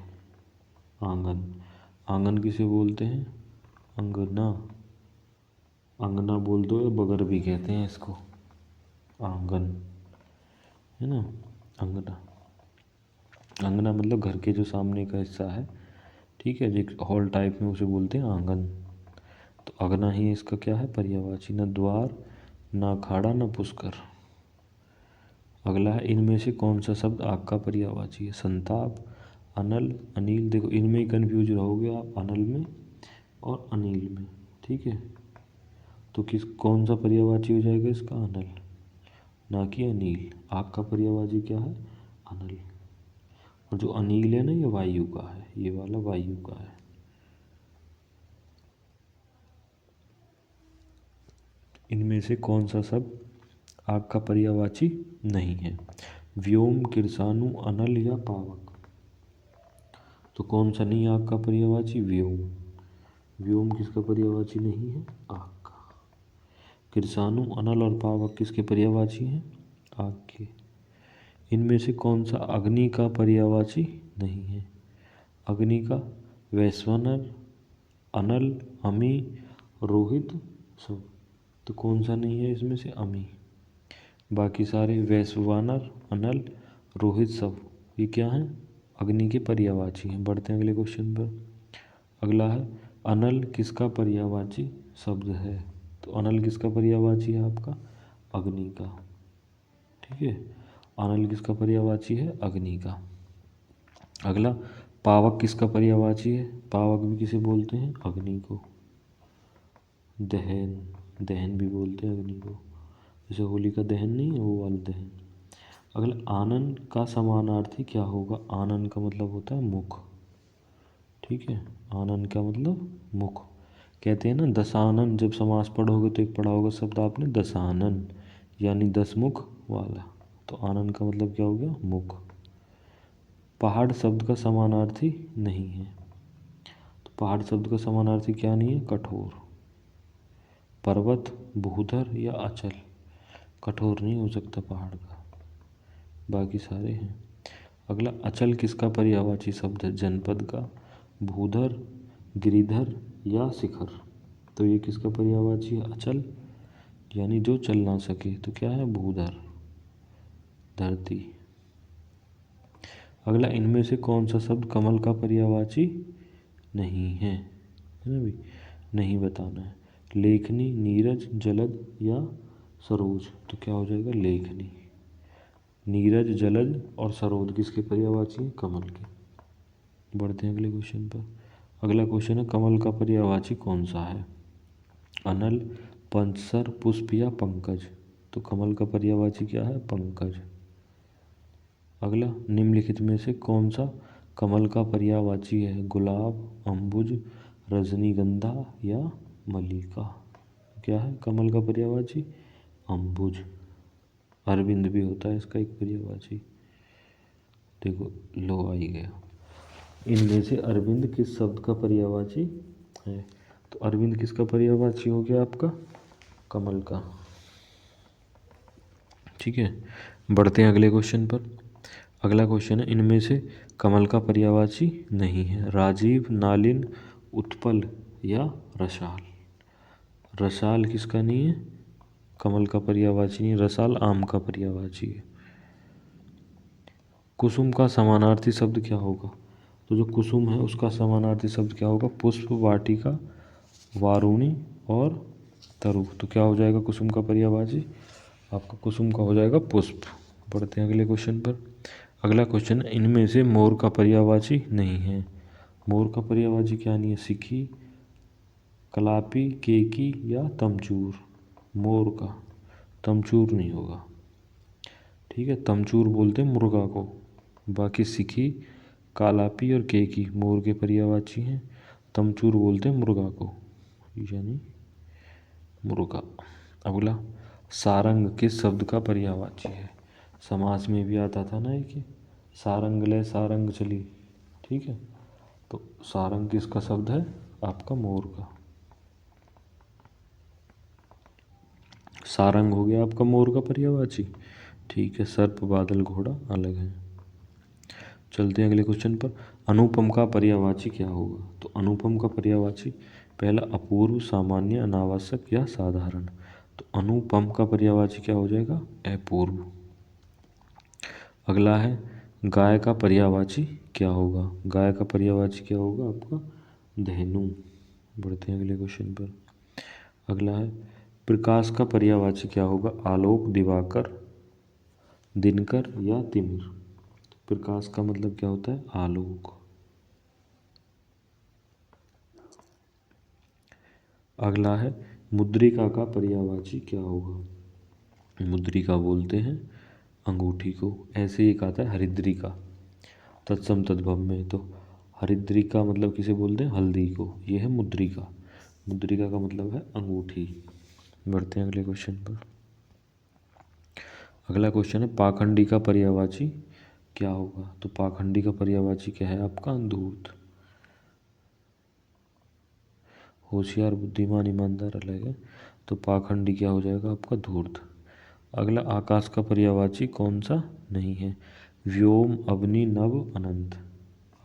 आंगन। आंगन किसे बोलते हैं? अंगना। अंगना बोल दो, या बगर भी कहते हैं इसको। आंगन, है ना, अंगना। अंगना मतलब घर के जो सामने का हिस्सा है, ठीक है, जो हॉल टाइप में उसे बोलते हैं आंगन। तो अगना ही इसका क्या है पर्यायवाची, न द्वार, न अखाड़ा, न पुष्कर। अगला है इनमें से कौन सा शब्द आग का पर्यायवाची है, संताप, अनल, अनिल। देखो इनमें ही कन्फ्यूज रहोगे आप, अनल में और अनिल में। ठीक है, तो कौन सा पर्यायवाची हो जाएगा इसका, अनल, ना कि अनिल। आग का पर्यायवाची क्या है, अनल। और जो अनिल है ना ये वायु का है, ये वाला वायु का है। इनमें से कौन सा शब्द आग का पर्यायवाची नहीं है, व्योम, किरसाणु, अनल या पावक। तो कौन सा नहीं आग का पर्यायवाची, व्योम। व्योम किसका पर्यायवाची नहीं है, आग का। किरसाणु, अनल और पावक किसके पर्यायवाची हैं, आग के। इनमें से कौन सा अग्नि का पर्यायवाची नहीं है, अग्नि का वैश्वानर, अनल, अमी, रोहित, सब। तो कौन सा नहीं है इसमें से, अमी। बाकी सारे वैश्वानर, अनल, रोहित सब ये क्या हैं, अग्नि के पर्यायवाची हैं। बढ़ते हैं अगले क्वेश्चन पर। अगला है अनल किसका पर्यायवाची शब्द है। तो अनल किसका पर्यायवाची है आपका, अग्नि का। ठीक है, अनल किसका पर्यायवाची है, अग्नि का। अगला पावक किसका पर्यायवाची है, पावक भी किसे बोलते हैं, अग्नि को। दहन, दहन भी बोलते हैं अग्नि को, जैसे होली का दहन नहीं है वो वाला दहन। अगला आनन का समानार्थी क्या होगा, आनन का मतलब होता है मुख। ठीक है, आनन का मतलब मुख। कहते हैं ना दशानन, जब समास पढ़ोगे तो एक पढ़ा होगा शब्द आपने दशानन, यानी 10 मुख वाला। तो आनन का मतलब क्या हो गया, मुख। पहाड़ शब्द का समानार्थी नहीं है, तो पहाड़ शब्द का समानार्थी क्या नहीं है, कठोर। पर्वत, भूधर या अचल, कठोर नहीं हो सकता पहाड़ का, बाकी सारे हैं। अगला अचल किसका पर्यायवाची शब्द है, जनपद का, भूधर, गिरिधर या शिखर। तो ये किसका पर्यायवाची है, अचल, यानी जो चल ना सके। तो क्या है, भूधर, धरती। अगला इनमें से कौन सा शब्द कमल का पर्यायवाची नहीं है ना भाई, नहीं बताना है। लेखनी, नीरज, जलद या सरोज। तो क्या हो जाएगा, लेखनी। नीरज, जलद और सरोज किसके पर्यायवाची हैं, कमल के। बढ़ते हैं अगले क्वेश्चन पर। अगला क्वेश्चन है कमल का पर्यायवाची कौन सा है, अनल, पंचसर, पुष्प या पंकज। तो कमल का पर्यायवाची क्या है, पंकज। अगला निम्नलिखित में से कौन सा कमल का पर्यायवाची है, गुलाब, अंबुज, रजनीगंधा या मल्लिका। क्या है कमल का पर्यायवाची, अंबुज। अरविंद भी होता है इसका एक पर्यायवाची। देखो लो आ ही गया। इनमें से अरविंद किस शब्द का पर्यायवाची है, तो अरविंद किसका पर्यायवाची हो गया आपका, कमल का। ठीक है, बढ़ते हैं अगले क्वेश्चन पर। अगला क्वेश्चन है इनमें से कमल का पर्यायवाची नहीं है, राजीव, नालिन, उत्पल या रसाल। रसाल किसका नहीं है, कमल का पर्यायवाची नहीं, रसाल आम का पर्यायवाची है। कुसुम का समानार्थी शब्द क्या होगा, तो जो कुसुम है उसका समानार्थी शब्द क्या होगा, पुष्प, वाटिका, वारुणी और तरु। तो क्या हो जाएगा कुसुम का पर्यायवाची, आपका कुसुम का हो जाएगा पुष्प। बढ़ते हैं अगले क्वेश्चन पर। अगला क्वेश्चन इनमें से मोर का पर्यायवाची नहीं है। मोर का पर्यायवाची क्या नहीं है, सिखी, कलापी, केकी या तमचूर। मोर का तमचूर नहीं होगा। ठीक है, तमचूर बोलते हैं मुर्गा को, बाकी सिखी, कालापी और केकी मोर के पर्यायवाची हैं, तमचूर बोलते हैं मुर्गा को, यानी मुर्गा। अगला सारंग किस शब्द का पर्यायवाची है, समास में भी आता था ना एक, सारंग ले सारंग चली। ठीक है, तो सारंग किसका शब्द है, आपका मोर का। सारंग हो गया आपका मोर का पर्यायवाची। ठीक है, सर्प, बादल, घोड़ा अलग है। चलते हैं अगले क्वेश्चन पर। अनुपम का पर्यायवाची क्या होगा, तो अनुपम का पर्यायवाची पहला अपूर्व, सामान्य, अनावश्यक या साधारण। तो अनुपम का पर्यायवाची क्या हो जाएगा, अपूर्व। अगला है गाय का पर्यायवाची क्या होगा? गाय का पर्यायवाची क्या होगा आपका? धेनु। बढ़ते हैं अगले क्वेश्चन पर। अगला है प्रकाश का पर्यायवाची क्या होगा? आलोक, दिवाकर, दिनकर या तिमिर। प्रकाश का मतलब क्या होता है? आलोक। अगला है मुद्रिका का पर्यायवाची क्या होगा? मुद्रिका बोलते हैं अंगूठी को। ऐसे एक आता है हरिद्रिका, तत्सम तद्भव में। तो हरिद्रिका मतलब किसे बोलते हैं? हल्दी को। ये है मुद्रिका। मुद्रिका का मतलब है अंगूठी। बढ़ते हैं अगले क्वेश्चन पर। अगला क्वेश्चन है पाखंडी का पर्यायवाची क्या होगा? तो पाखंडी का पर्यायवाची क्या है आपका? धूर्त। होशियार, बुद्धिमान, ईमानदार अलग है, तो पाखंडी क्या हो जाएगा आपका? धूर्त। अगला आकाश का पर्यायवाची कौन सा नहीं है? व्योम, अवनि, नभ, अनंत।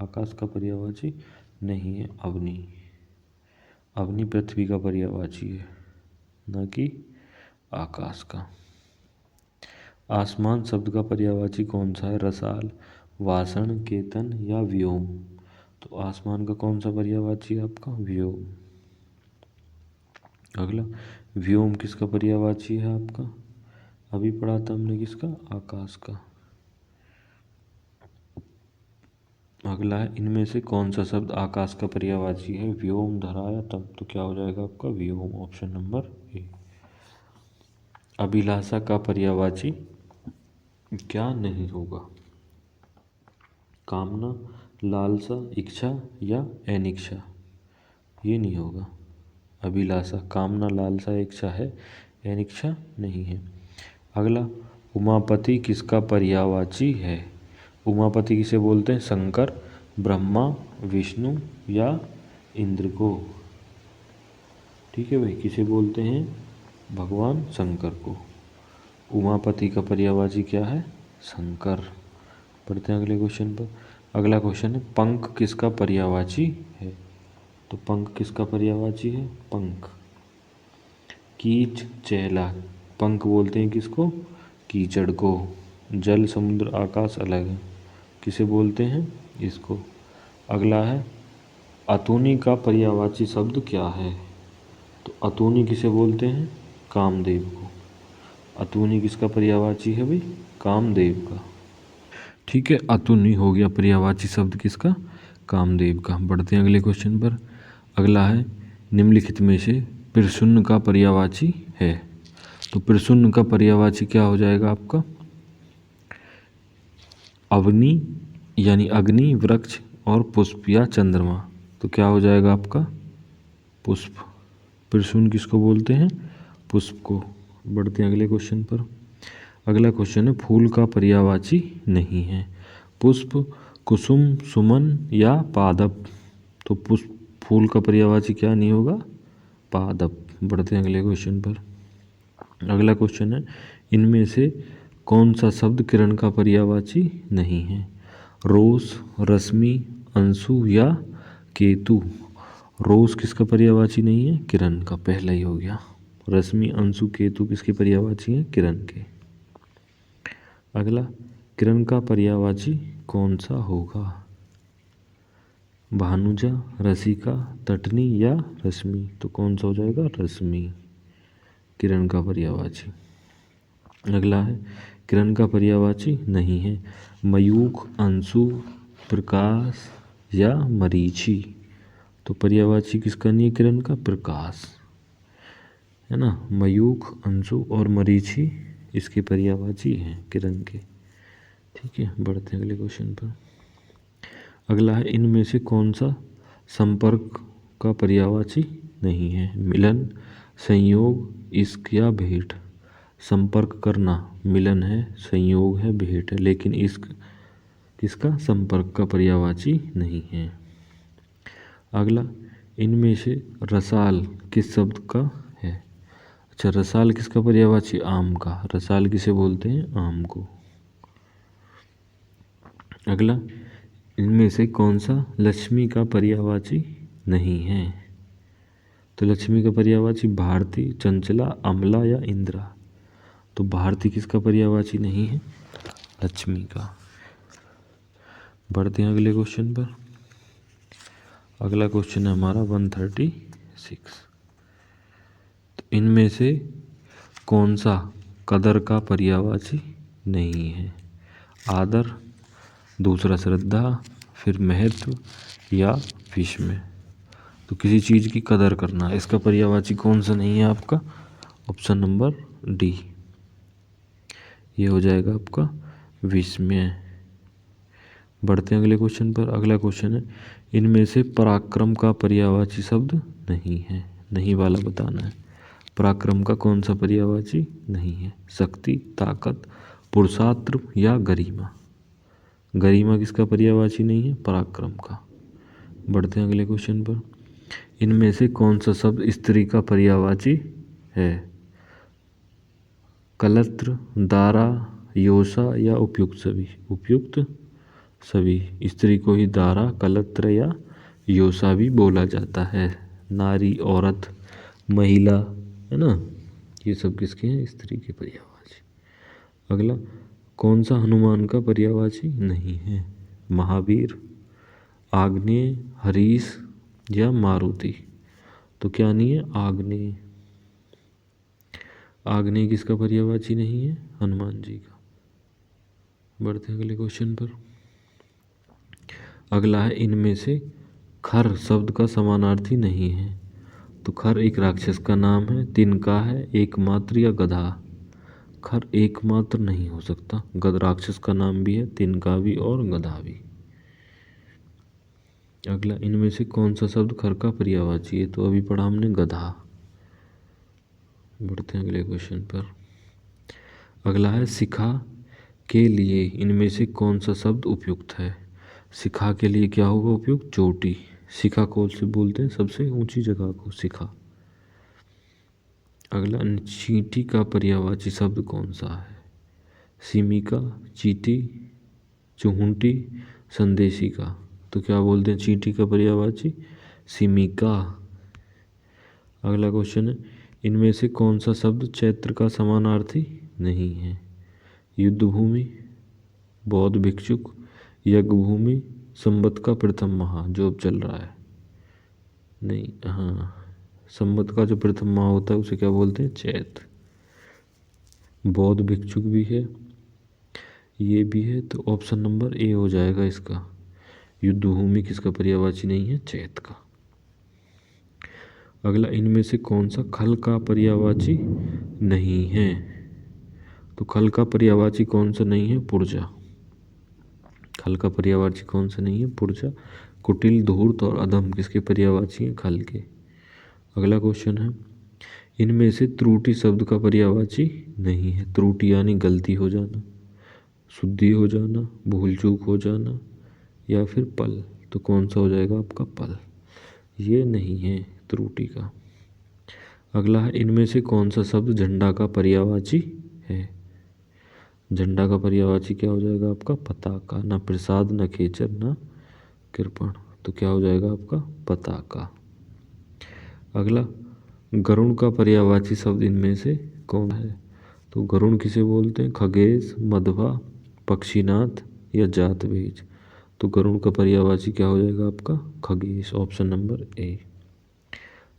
आकाश का पर्यायवाची नहीं है अवनि। अवनि पृथ्वी का पर्यायवाची है, न कि आकाश का। आसमान शब्द का पर्यायवाची कौन सा है? रसाल, वासण, केतन या व्योम। तो आसमान का कौन सा पर्यायवाची है आपका? व्योम। अगला व्योम किसका पर्यायवाची है आपका? अभी पढ़ा था हमने किसका? आकाश का। अगला है इनमें से कौन सा शब्द आकाश का पर्यायवाची है? व्योम, धरा या तप। तो क्या हो जाएगा आपका? व्योम, ऑप्शन नंबर ए। अभिलाषा का पर्यायवाची क्या नहीं होगा? कामना, लालसा, इच्छा या अनिच्छा। ये नहीं होगा। अभिलाषा, कामना, लालसा, इच्छा है, अनिच्छा नहीं है। अगला उमापति किसका पर्यायवाची है? उमापति किसे बोलते हैं? शंकर, ब्रह्मा, विष्णु या इंद्र को। ठीक है भाई, किसे बोलते हैं? भगवान शंकर को। उमापति का पर्यायवाची क्या है? शंकर। पढ़ते हैं अगले क्वेश्चन पर। अगला क्वेश्चन है पंख किसका पर्यायवाची है? तो पंख किसका पर्यायवाची है? पंख। कीच, चेला। पंख बोलते हैं किसको? कीचड़ को। जल, समुद्र, आकाश अलग है, किसे बोलते हैं? इसको। अगला है अतुनी का पर्यायवाची शब्द क्या है? तो अतुनी किसे बोलते हैं? कामदेव को। अतुनी किसका पर्यायवाची है भाई? कामदेव का। ठीक है, अतुनी हो गया पर्यायवाची शब्द किसका? कामदेव का। बढ़ते हैं अगले क्वेश्चन पर। अगला है निम्नलिखित में से प्रसून्न का पर्यायवाची है? तो प्रसून्न का पर्यायवाची क्या हो जाएगा आपका? अवनि यानी अग्नि, वृक्ष और पुष्प या चंद्रमा। तो क्या हो जाएगा आपका? पुष्प। प्रसून्न किसको बोलते हैं? पुष्प को। बढ़ते हैं अगले क्वेश्चन पर। अगला क्वेश्चन है फूल का पर्यायवाची नहीं है? पुष्प, कुसुम, सुमन या पादप। तो पुष्प फूल का पर्यायवाची क्या नहीं होगा? पादप। बढ़ते हैं अगले क्वेश्चन पर। अगला क्वेश्चन है इनमें से कौन सा शब्द किरण का पर्यायवाची नहीं है? रोष, रश्मि, अंशु या केतु। रोष किसका पर्यायवाची नहीं है? किरण का। पहला ही हो गया। रश्मि, अंशु, केतु किसके पर्यायवाची हैं? किरण के। अगला किरण का पर्यायवाची कौन सा होगा? भानुजा, रसिका, तटनी या रश्मि। तो कौन सा हो जाएगा? रश्मि किरण का पर्यायवाची। अगला है किरण का पर्यायवाची नहीं है? मयूख, अंशु, प्रकाश या मरीचि। तो पर्यायवाची किसका नहीं है किरण का? प्रकाश, है ना। मयूख, अंशु और मरीचि इसके पर्यायवाची हैं किरण के। ठीक है, बढ़ते हैं अगले क्वेश्चन पर। अगला है इनमें से कौन सा संपर्क का पर्यायवाची नहीं है? मिलन, संयोग, इश्क या भेंट। संपर्क करना मिलन है, संयोग है, भेंट है, लेकिन इश्क किसका? संपर्क का पर्यायवाची नहीं है। अगला इनमें से रसाल किस शब्द का है? अच्छा, रसाल किसका पर्यायवाची? आम का। रसाल किसे बोलते हैं? आम को। अगला इनमें से कौन सा लक्ष्मी का पर्यायवाची नहीं है? तो लक्ष्मी का पर्यायवाची भारती, चंचला, अमला या इंद्रा। तो भारती किसका पर्यायवाची नहीं है? लक्ष्मी का। बढ़ते हैं अगले क्वेश्चन पर। अगला क्वेश्चन है हमारा 136। तो इनमें से कौन सा कदर का पर्यायवाची नहीं है? आदर, दूसरा श्रद्धा, फिर महत्व या विस्मय। तो किसी चीज़ की कदर करना, इसका पर्यायवाची कौन सा नहीं है आपका? ऑप्शन नंबर डी, ये हो जाएगा आपका विस्मय। बढ़ते हैं अगले क्वेश्चन पर। अगला क्वेश्चन है इनमें से पराक्रम का पर्यायवाची शब्द नहीं है। नहीं वाला बताना है। पराक्रम का कौन सा पर्यायवाची नहीं है? शक्ति, ताकत, पुरुषार्थ या गरिमा। गरिमा किसका पर्यायवाची नहीं है? पराक्रम का। बढ़ते हैं अगले क्वेश्चन पर। इनमें से कौन सा शब्द स्त्री का पर्यायवाची है? कलत्र, दारा, योषा या उपयुक्त सभी। उपयुक्त सभी। स्त्री को ही दारा, कलत्र या योषा भी बोला जाता है। नारी, औरत, महिला, है ना, ये सब किसके हैं? स्त्री के पर्यायवाची। अगला, कौन सा हनुमान का पर्यायवाची नहीं है? महावीर, आग्नेय, हरीश या मारुति। तो क्या नहीं है? आग्नेय। आग्नेय किसका पर्यायवाची नहीं है? हनुमान जी का। बढ़ते हैं अगले क्वेश्चन पर। अगला है इनमें से खर शब्द का समानार्थी नहीं है। तो खर एक राक्षस का नाम है, तिनका है, एकमात्र या गधा। खर एकमात्र नहीं हो सकता। गध राक्षस का नाम भी है, तिनका भी और गधा भी। अगला, इनमें से कौन सा शब्द खर का पर्यायवाची है? तो अभी पढ़ा हमने गधा। बढ़ते हैं अगले क्वेश्चन पर। अगला है शिखा के लिए इनमें से कौन सा शब्द उपयुक्त है? शिखा के लिए क्या होगा उपयुक्त? चोटी। शिखा कौन से बोलते हैं? सबसे ऊंची जगह को शिखा। अगला, चींटी का पर्यायवाची शब्द कौन सा है? सीमिका, चींटी, चुहुंटी, संदेशिका। तो क्या बोलते हैं चींटी का पर्यायवाची? सीमिका। अगला क्वेश्चन है इनमें से कौन सा शब्द चैत्र का समानार्थी नहीं है? युद्ध भूमि, बौद्ध भिक्षुक, यज्ञ भूमि, संवत का प्रथम माह जो अब चल रहा है। नहीं, हाँ, संवत का जो प्रथम माह होता है उसे क्या बोलते हैं? चैत्र। बौद्ध भिक्षुक भी है, ये भी है, तो ऑप्शन नंबर ए हो जाएगा इसका। युद्ध भूमि किसका पर्यायवाची नहीं है? चैत्र का। अगला, इनमें से कौन सा खल का पर्यायवाची नहीं है? तो खल का पर्यायवाची कौन सा नहीं है? पुर्जा। खल का पर्यायवाची कौन सा नहीं है? पुर्जा। कुटिल, धूर्त और अधम किसके पर्यायवाची हैं? खल के। अगला क्वेश्चन है इनमें से त्रुटि शब्द का पर्यायवाची नहीं है। त्रुटि यानी गलती हो जाना, शुद्धि हो जाना, भूल चूक हो जाना या फिर पल। तो कौन सा हो जाएगा आपका? पल। ये नहीं है त्रुटि का। अगला है इनमें से कौन सा शब्द झंडा का पर्यायवाची है? झंडा का पर्यायवाची क्या हो जाएगा आपका? पताका। ना प्रसाद, ना खेचर, ना कृपण। तो क्या हो जाएगा आपका? पताका। अगला, गरुण का पर्यायवाची शब्द इनमें से कौन है? तो गरुण किसे बोलते हैं? खगेश, मधवा, पक्षीनाथ या जातवेज। तो गरुण का पर्यायवाची क्या हो जाएगा आपका? खगेश। Option number A.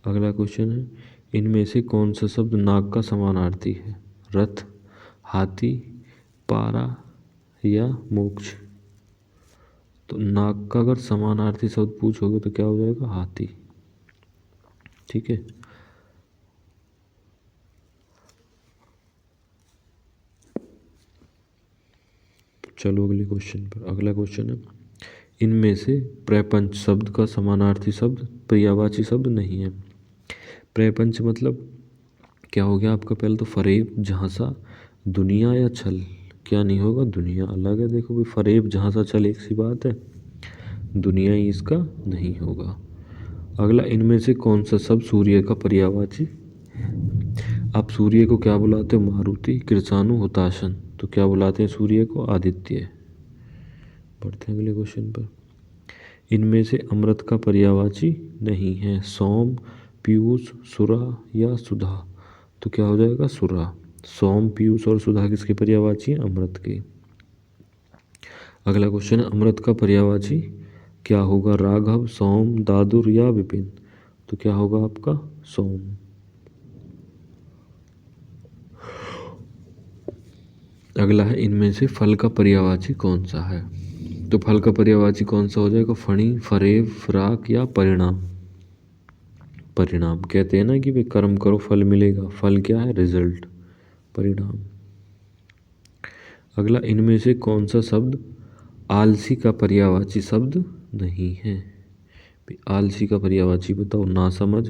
अगला क्वेश्चन है इनमें से कौन सा शब्द नाग का समानार्थी है? रथ, हाथी, पारा या मोक्ष। तो नाग का अगर समानार्थी शब्द पूछोगे तो क्या हो जाएगा? हाथी। ठीक है। चलो अगले क्वेश्चन पर। अगला क्वेश्चन है इनमें से प्रपंच शब्द का समानार्थी शब्द पर्यायवाची शब्द नहीं है। प्रपंच मतलब क्या हो गया आपका? पहले तो फरेब, झांसा, दुनिया या छल। क्या नहीं होगा? दुनिया अलग है। देखो भाई, फरेब, झांसा, छल एक सी बात है। दुनिया ही इसका नहीं होगा। अगला, इनमें से कौन सा शब्द सूर्य का पर्यायवाची? आप सूर्य को क्या बुलाते हो? मारुति, कृषाणु, हुताशन। तो क्या बुलाते हैं सूर्य को? आदित्य। बढ़ते हैं अगले क्वेश्चन पर। इनमें से अमृत का पर्यायवाची नहीं है। सोम, पीयूष, सुरा या सुधा। तो क्या हो जाएगा? सुरा। सोम, पीयूष और सुधा किसके पर्यायवाची हैं? अमृत के। अगला क्वेश्चन है अमृत का पर्यायवाची क्या होगा? राघव, सोम, दादुर या विपिन? तो क्या होगा आपका? सोम। अगला है इनमें से फल का पर्यायवाची कौन सा है? तो फल का पर्यायवाची कौन सा हो जाएगा? फणी, फरेब, फराक या परिणाम? परिणाम। कहते हैं ना कि भाई कर्म करो फल मिलेगा, फल क्या है? रिजल्ट, परिणाम। अगला इनमें से कौन सा शब्द आलसी का पर्यायवाची शब्द नहीं है? आलसी का पर्यायवाची बताओ। नासमझ,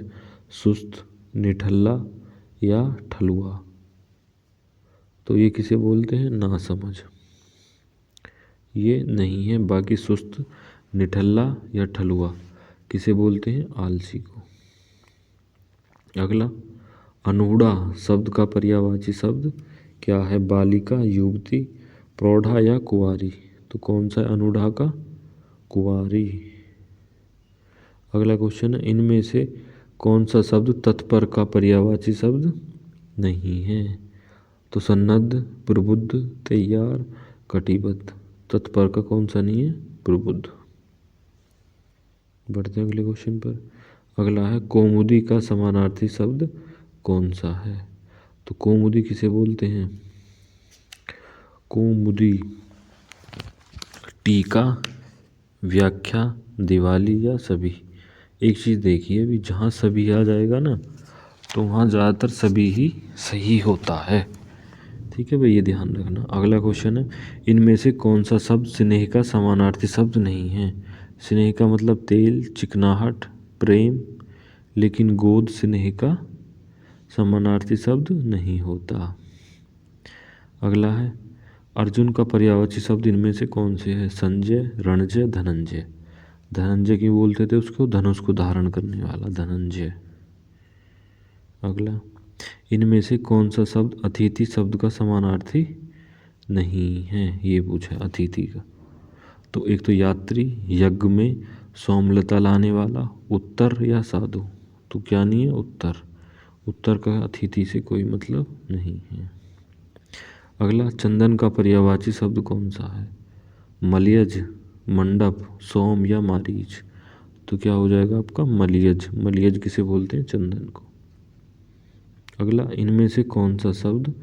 सुस्त, निठल्ला या ठलुआ? तो ये किसे बोलते हैं? नासमझ। ये नहीं है। बाकी सुस्त, निठल्ला या ठलुआ किसे बोलते हैं? आलसी को। अगला अनूढ़ा शब्द का पर्यायवाची शब्द क्या है? बालिका, युवती, प्रौढ़ा या कुंवारी? तो कौन सा है अनूढ़ा का? कुंवारी। अगला क्वेश्चन है इनमें से कौन सा शब्द तत्पर का पर्यायवाची शब्द नहीं है? तो सन्नद्ध, प्रबुद्ध, तैयार, कटिबद्ध। तत्पर का कौन सा नहीं है? प्रबुद्ध। बढ़ते हैं अगले क्वेश्चन पर। अगला है कौमुदी का समानार्थी शब्द कौन सा है? तो कौमुदी किसे बोलते हैं? कौमुदी टीका, व्याख्या, दिवाली या सभी? एक चीज़ देखिए, अभी जहाँ सभी आ जाएगा ना तो वहाँ ज़्यादातर सभी ही सही होता है। ठीक है भाई, ये ध्यान रखना। अगला क्वेश्चन है इनमें से कौन सा शब्द स्नेह का समानार्थी शब्द नहीं है? स्नेह का मतलब तेल, चिकनाहट, प्रेम, लेकिन गोद स्नेह का समानार्थी शब्द नहीं होता। अगला है अर्जुन का पर्यायवाची शब्द इनमें से कौन से है? संजय, रणजय, धनंजय? धनंजय क्यों बोलते थे उसको? धनुष को धारण करने वाला, धनंजय। अगला इनमें से कौन सा शब्द अतिथि शब्द का समानार्थी नहीं है? ये पूछा है अतिथि का। तो एक तो यात्री, यज्ञ में, सोमलता लाने वाला, उत्तर या साधु? तो क्या नहीं है? उत्तर। उत्तर का अतिथि से कोई मतलब नहीं है। अगला चंदन का पर्यायवाची शब्द कौन सा है? मलयज, मंडप, सोम या मारीच? तो क्या हो जाएगा आपका? मलयज। मलयज किसे बोलते हैं? चंदन को। अगला इनमें से कौन सा शब्द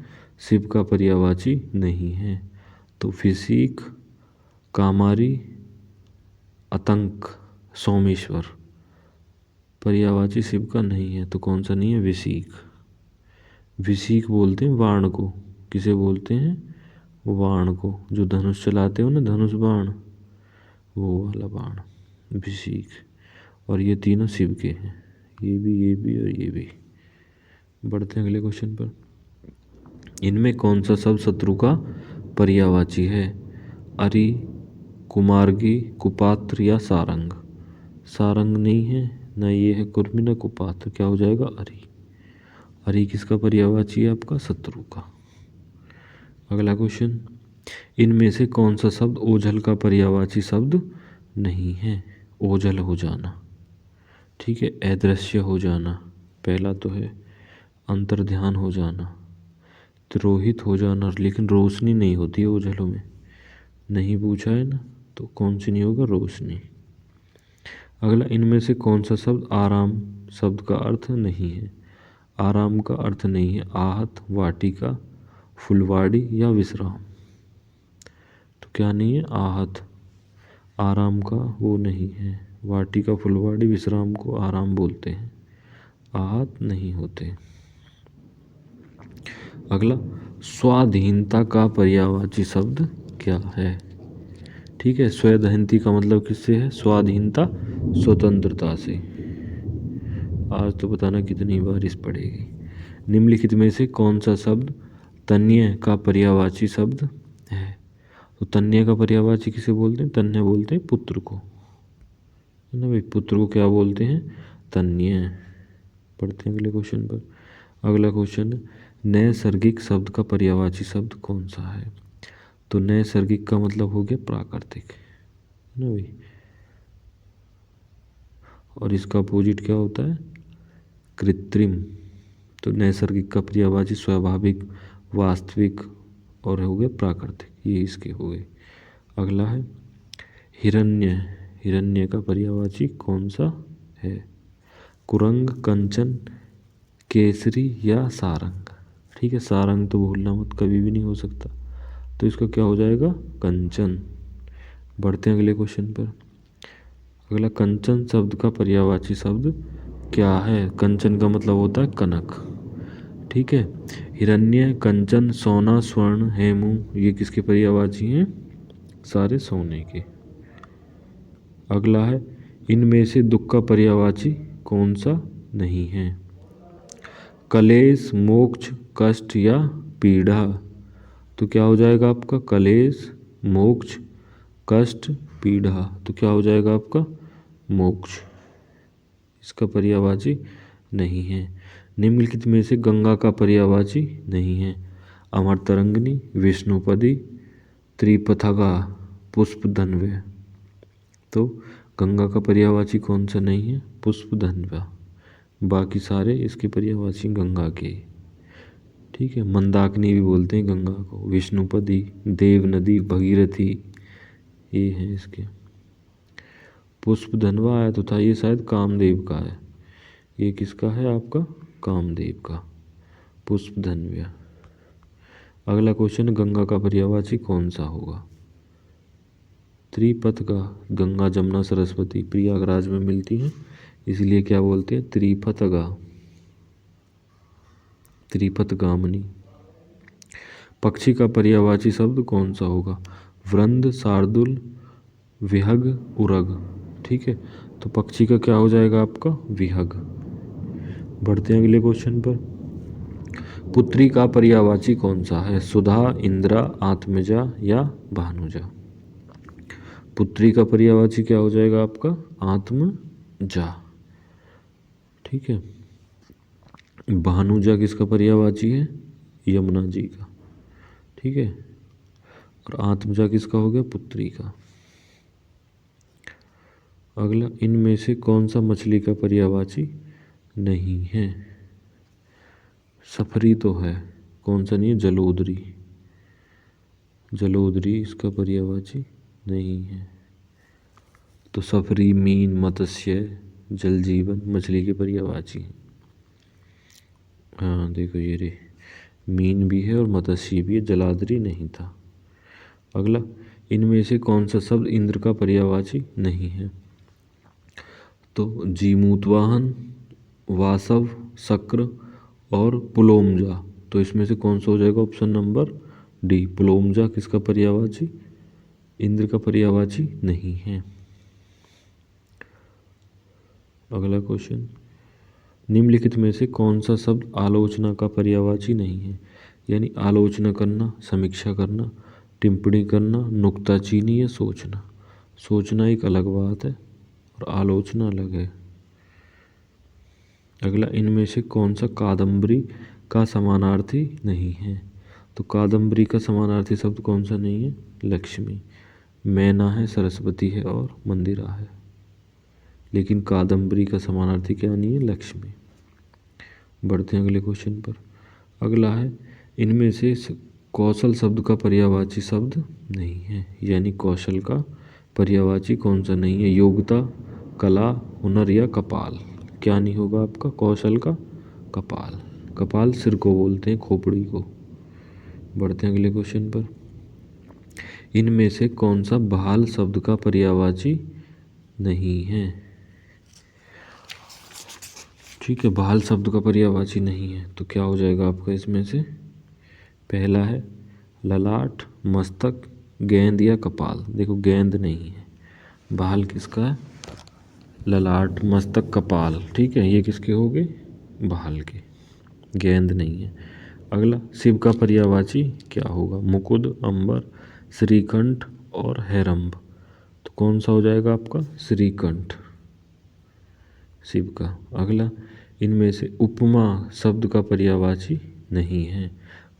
शिव का पर्यायवाची नहीं है? तो फिसीक, कामारी, आतंक, सोमेश्वर? पर्यायवाची शिव का नहीं है तो कौन सा नहीं है? विसीक। विसीक बोलते हैं वाण को। किसे बोलते हैं? वाण को। जो धनुष चलाते हो ना, धनुष बाण, वो वाला बाण, विसीक। और ये तीनों शिव के हैं, ये भी और ये भी। बढ़ते हैं अगले क्वेश्चन पर। इनमें कौन सा शब्द शत्रु का पर्यायवाची है? अरि, कुमार्गी, कुपात्र या सारंग? सारंग नहीं है, ना ये है कुर्मी ना कुपात्र। क्या हो जाएगा? अरि। अरि किसका पर्यायवाची है? आपका शत्रु का। अगला क्वेश्चन इनमें से कौन सा शब्द ओझल का पर्यायवाची शब्द नहीं है? ओझल हो जाना, ठीक है, अदृश्य हो जाना पहला तो है, अंतर्ध्यान हो जाना, तिरोहित हो जाना, लेकिन रोशनी नहीं होती है ओझलों में, नहीं पूछा है ना, तो कौन सी नहीं होगा? रोशनी। अगला इनमें से कौन सा शब्द आराम शब्द का अर्थ नहीं है? आराम का अर्थ नहीं है आहत, वाटिका, फुलवाड़ी या विश्राम? तो क्या नहीं है? आहत। आराम का वो नहीं है। वाटिका, फुलवाड़ी, विश्राम को आराम बोलते हैं, आहत नहीं होते। अगला स्वाधीनता का पर्यायवाची शब्द क्या है? ठीक है, स्वाधीनता का मतलब किससे है? स्वाधीनता, स्वतंत्रता से। आज तो बताना कितनी बारिश पड़ेगी। निम्नलिखित में से कौन सा शब्द तन्य का पर्यायवाची शब्द है? तो तन्य का पर्यायवाची किसे बोलते हैं? तन्य बोलते हैं पुत्र को, है ना भाई। पुत्र को क्या बोलते हैं? तन्य। पढ़ते हैं अगले क्वेश्चन पर। अगला क्वेश्चन नैसर्गिक शब्द का पर्यायवाची शब्द कौन सा है? तो नैसर्गिक का मतलब हो गया प्राकृतिक, है ना भाई। और इसका अपोजिट क्या होता है? कृत्रिम। तो नैसर्गिक का पर्यायवाची स्वाभाविक, वास्तविक और हो गया प्राकृतिक, ये इसके हो गए। अगला है हिरण्य। हिरण्य का पर्यायवाची कौन सा है? कुरंग, कंचन, केसरी या सारंग। ठीक है, सारंग तो भूलना मत, कभी भी नहीं हो सकता, तो इसका क्या हो जाएगा? कंचन। बढ़ते हैं अगले क्वेश्चन पर। अगला, कंचन शब्द का पर्यायवाची शब्द क्या है? कंचन का मतलब होता है कनक। ठीक है, हिरण्य, कंचन, सोना, स्वर्ण, हेमू, ये किसके पर्यायवाची हैं? सारे सोने के। अगला है, इनमें से दुख का पर्यायवाची कौन सा नहीं है? कलेश, मोक्ष, कष्ट या पीड़ा। तो क्या हो जाएगा आपका? कलेश, मोक्ष, कष्ट, पीड़ा। तो क्या हो जाएगा आपका? मोक्ष। इसका पर्यायवाची नहीं है। निम्नलिखित में से गंगा का पर्यायवाची नहीं है? अमरतरंगिणी, विष्णुपदी, त्रिपथगा, पुष्पधन्व्य। तो गंगा का पर्यायवाची कौन सा नहीं है? पुष्पधन्व्य। बाकी सारे इसके पर्यायवाची गंगा के। ठीक है, मंदाकिनी भी बोलते हैं गंगा को, विष्णुपदी, देव नदी, भगीरथी, ये है इसके। पुष्पधन्वा आया तो था, ये शायद कामदेव का है। ये किसका है आपका? कामदेव का, पुष्पधन्व्य। अगला क्वेश्चन, गंगा का पर्यायवाची कौन सा होगा? त्रिपथगा। गंगा, जमुना, सरस्वती प्रयागराज में मिलती हैं, इसलिए क्या बोलते हैं? त्रिपथगा, त्रिपथगामिनी। पक्षी का पर्यायवाची शब्द कौन सा होगा? वृंद, शार्दुल, विहग, उरग। ठीक है, तो पक्षी का क्या हो जाएगा आपका? विहग। बढ़ते हैं अगले क्वेश्चन पर। पुत्री का पर्यायवाची कौन सा है? सुधा, इंद्रा, आत्मजा या भानुजा। पुत्री का पर्यायवाची क्या हो जाएगा आपका? आत्मजा। ठीक है, भानुजा किसका पर्यायवाची है? यमुना जी का। ठीक है, और आत्मजा किसका हो गया? पुत्री का। अगला, इनमें से कौन सा मछली का पर्यायवाची नहीं है? सफरी तो है, कौन सा नहीं है? जलोदरी। जलोदरी इसका पर्यायवाची नहीं है। तो सफरी, मीन, मत्स्य, जल जीवन मछली के पर्यायवाची हैं। हाँ देखो ये रे, मीन भी है और मत्स्य भी है, जलादरी नहीं था। अगला, इनमें से कौन सा शब्द इंद्र का पर्यायवाची नहीं है? तो जीमूतवाहन, वासव, शक्र और पुलोमजा। तो इसमें से कौन सा हो जाएगा? ऑप्शन नंबर डी, पुलोमजा किसका पर्यायवाची? इंद्र का पर्यायवाची नहीं है। अगला क्वेश्चन, निम्नलिखित में से कौन सा शब्द आलोचना का पर्यायवाची नहीं है? यानी आलोचना करना, समीक्षा करना, टिप्पणी करना, नुक्ताचीनी या सोचना। सोचना एक अलग बात है और आलोचना अलग है। अगला, इनमें से कौन सा कादम्बरी का समानार्थी नहीं है? तो कादम्बरी का समानार्थी शब्द कौन सा नहीं है? लक्ष्मी। मैना है, सरस्वती है और मंदिरा है, लेकिन कादम्बरी का समानार्थी क्या नहीं है? लक्ष्मी। बढ़ते हैं अगले क्वेश्चन पर। अगला है, इनमें से कौशल शब्द का पर्यायवाची शब्द नहीं है, यानी कौशल का पर्यायवाची कौन सा नहीं है? योग्यता, कला, हुनर या कपाल। क्या नहीं होगा आपका? कौशल का कपाल। कपाल सिर को बोलते हैं, खोपड़ी को। बढ़ते हैं अगले क्वेश्चन पर। इनमें से कौन सा बहाल शब्द का पर्यायवाची नहीं है? ठीक है, बहाल शब्द का पर्यायवाची नहीं है, तो क्या हो जाएगा आपका इसमें से? पहला है ललाट, मस्तक, गेंद या कपाल। देखो गेंद नहीं है, बहाल किसका है? ललाट, मस्तक, कपाल। ठीक है, ये किसके हो गए? बहाल के। गेंद नहीं है। अगला, शिव का पर्यायवाची क्या होगा? मुकुद, अंबर, श्रीकंठ और हेरंब। तो कौन सा हो जाएगा आपका? श्रीकंठ, शिव का। अगला, इनमें से उपमा शब्द का पर्यायवाची नहीं है?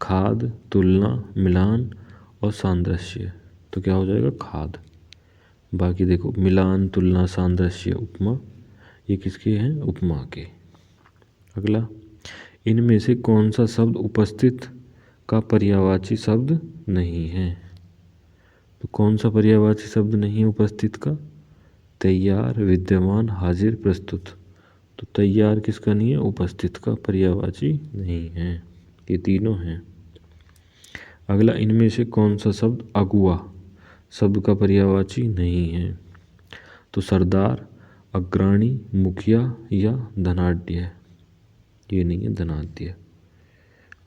खाद, तुलना, मिलान और सादृश्य। तो क्या हो जाएगा? खाद। बाकी देखो, मिलान, तुलना, सादृश्य, उपमा, ये किसके हैं? उपमा के। अगला, इनमें से कौन सा शब्द उपस्थित का पर्यायवाची शब्द नहीं है? तो कौन सा पर्यायवाची शब्द नहीं है उपस्थित का? तैयार, विद्यमान, हाजिर, प्रस्तुत। तो तैयार किसका नहीं है? उपस्थित का पर्यायवाची नहीं है। ये तीनों हैं। अगला, इनमें से कौन सा शब्द अगुआ शब्द का पर्यायवाची नहीं है? तो सरदार, अग्रणी, मुखिया या धनाढ्य। ये नहीं है धनाढ्य।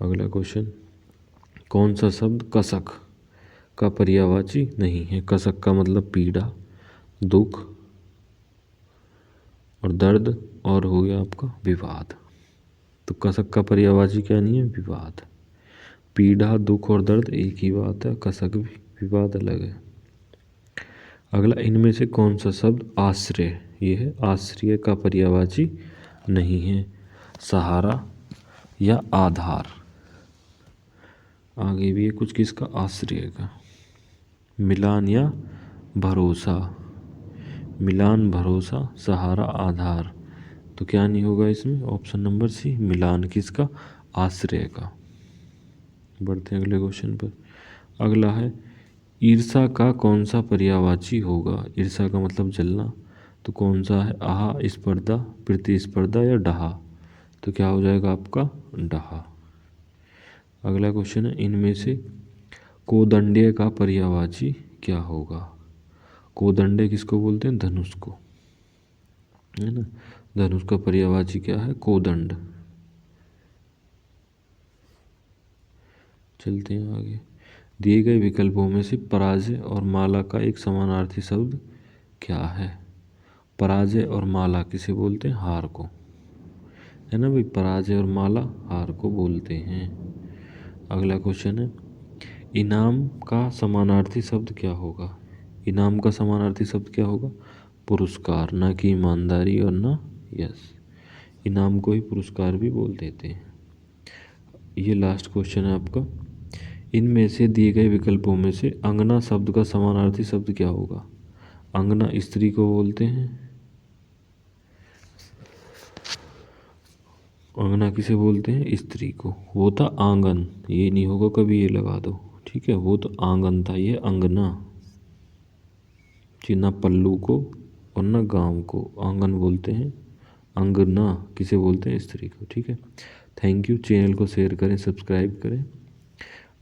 अगला क्वेश्चन, कौन सा शब्द कसक का पर्यायवाची नहीं है? कसक का मतलब पीड़ा, दुख और दर्द, और हो गया आपका विवाद। तो कसक का पर्यायवाची क्या नहीं है? विवाद। पीड़ा, दुख और दर्द एक ही बात है, कसक भी, विवाद अलग है। अगला, इनमें से कौन सा शब्द आश्रय, ये है आश्रय का पर्यायवाची नहीं है? सहारा या आधार। आगे भी है कुछ किसका? आश्रय का। मिलान या भरोसा। मिलान, भरोसा, सहारा, आधार। तो क्या नहीं होगा इसमें? ऑप्शन नंबर सी, मिलान किसका? आश्रय का। बढ़ते हैं अगले क्वेश्चन पर। अगला है, ईर्षा का कौन सा पर्यायवाची होगा? ईर्षा का मतलब जलना। तो कौन सा है? आहा, स्पर्धा, प्रतिस्पर्धा या डहा। तो क्या हो जाएगा आपका? डहा। अगला क्वेश्चन है, इनमें से कोदंडीय का पर्यायवाची क्या होगा? कोदंडे किसको बोलते हैं? धनुष को, है ना। धनुष का पर्यायवाची क्या है? कोदंड। चलते हैं आगे। दिए गए विकल्पों में से पराजय और माला का एक समानार्थी शब्द क्या है? पराजय और माला किसे बोलते हैं? हार को, है ना भाई। पराजय और माला हार को बोलते हैं। अगला क्वेश्चन है, इनाम का समानार्थी शब्द क्या होगा? इनाम का समानार्थी शब्द क्या होगा? पुरस्कार, ना कि ईमानदारी और ना यश। इनाम को ही पुरस्कार भी बोल देते हैं। ये लास्ट क्वेश्चन है आपका। इनमें से दिए गए विकल्पों में से अंगना शब्द का समानार्थी शब्द क्या होगा? अंगना स्त्री को बोलते हैं। अंगना किसे बोलते हैं? स्त्री को। वो था आंगन, ये नहीं होगा कभी, ये लगा दो, ठीक है। वो तो आंगन था, ये अंगना। ना पल्लू को और ना गांव को आंगन बोलते हैं, अंगना किसे बोलते हैं? स्त्री को, ठीक है। Thank you. चैनल को शेयर करें, सब्सक्राइब करें,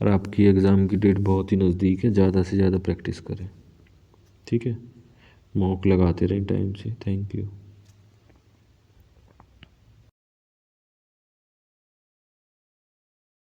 और आपकी एग्ज़ाम की डेट बहुत ही नज़दीक है, ज़्यादा से ज़्यादा प्रैक्टिस करें, ठीक है। मॉक लगाते रहें टाइम से। Thank you.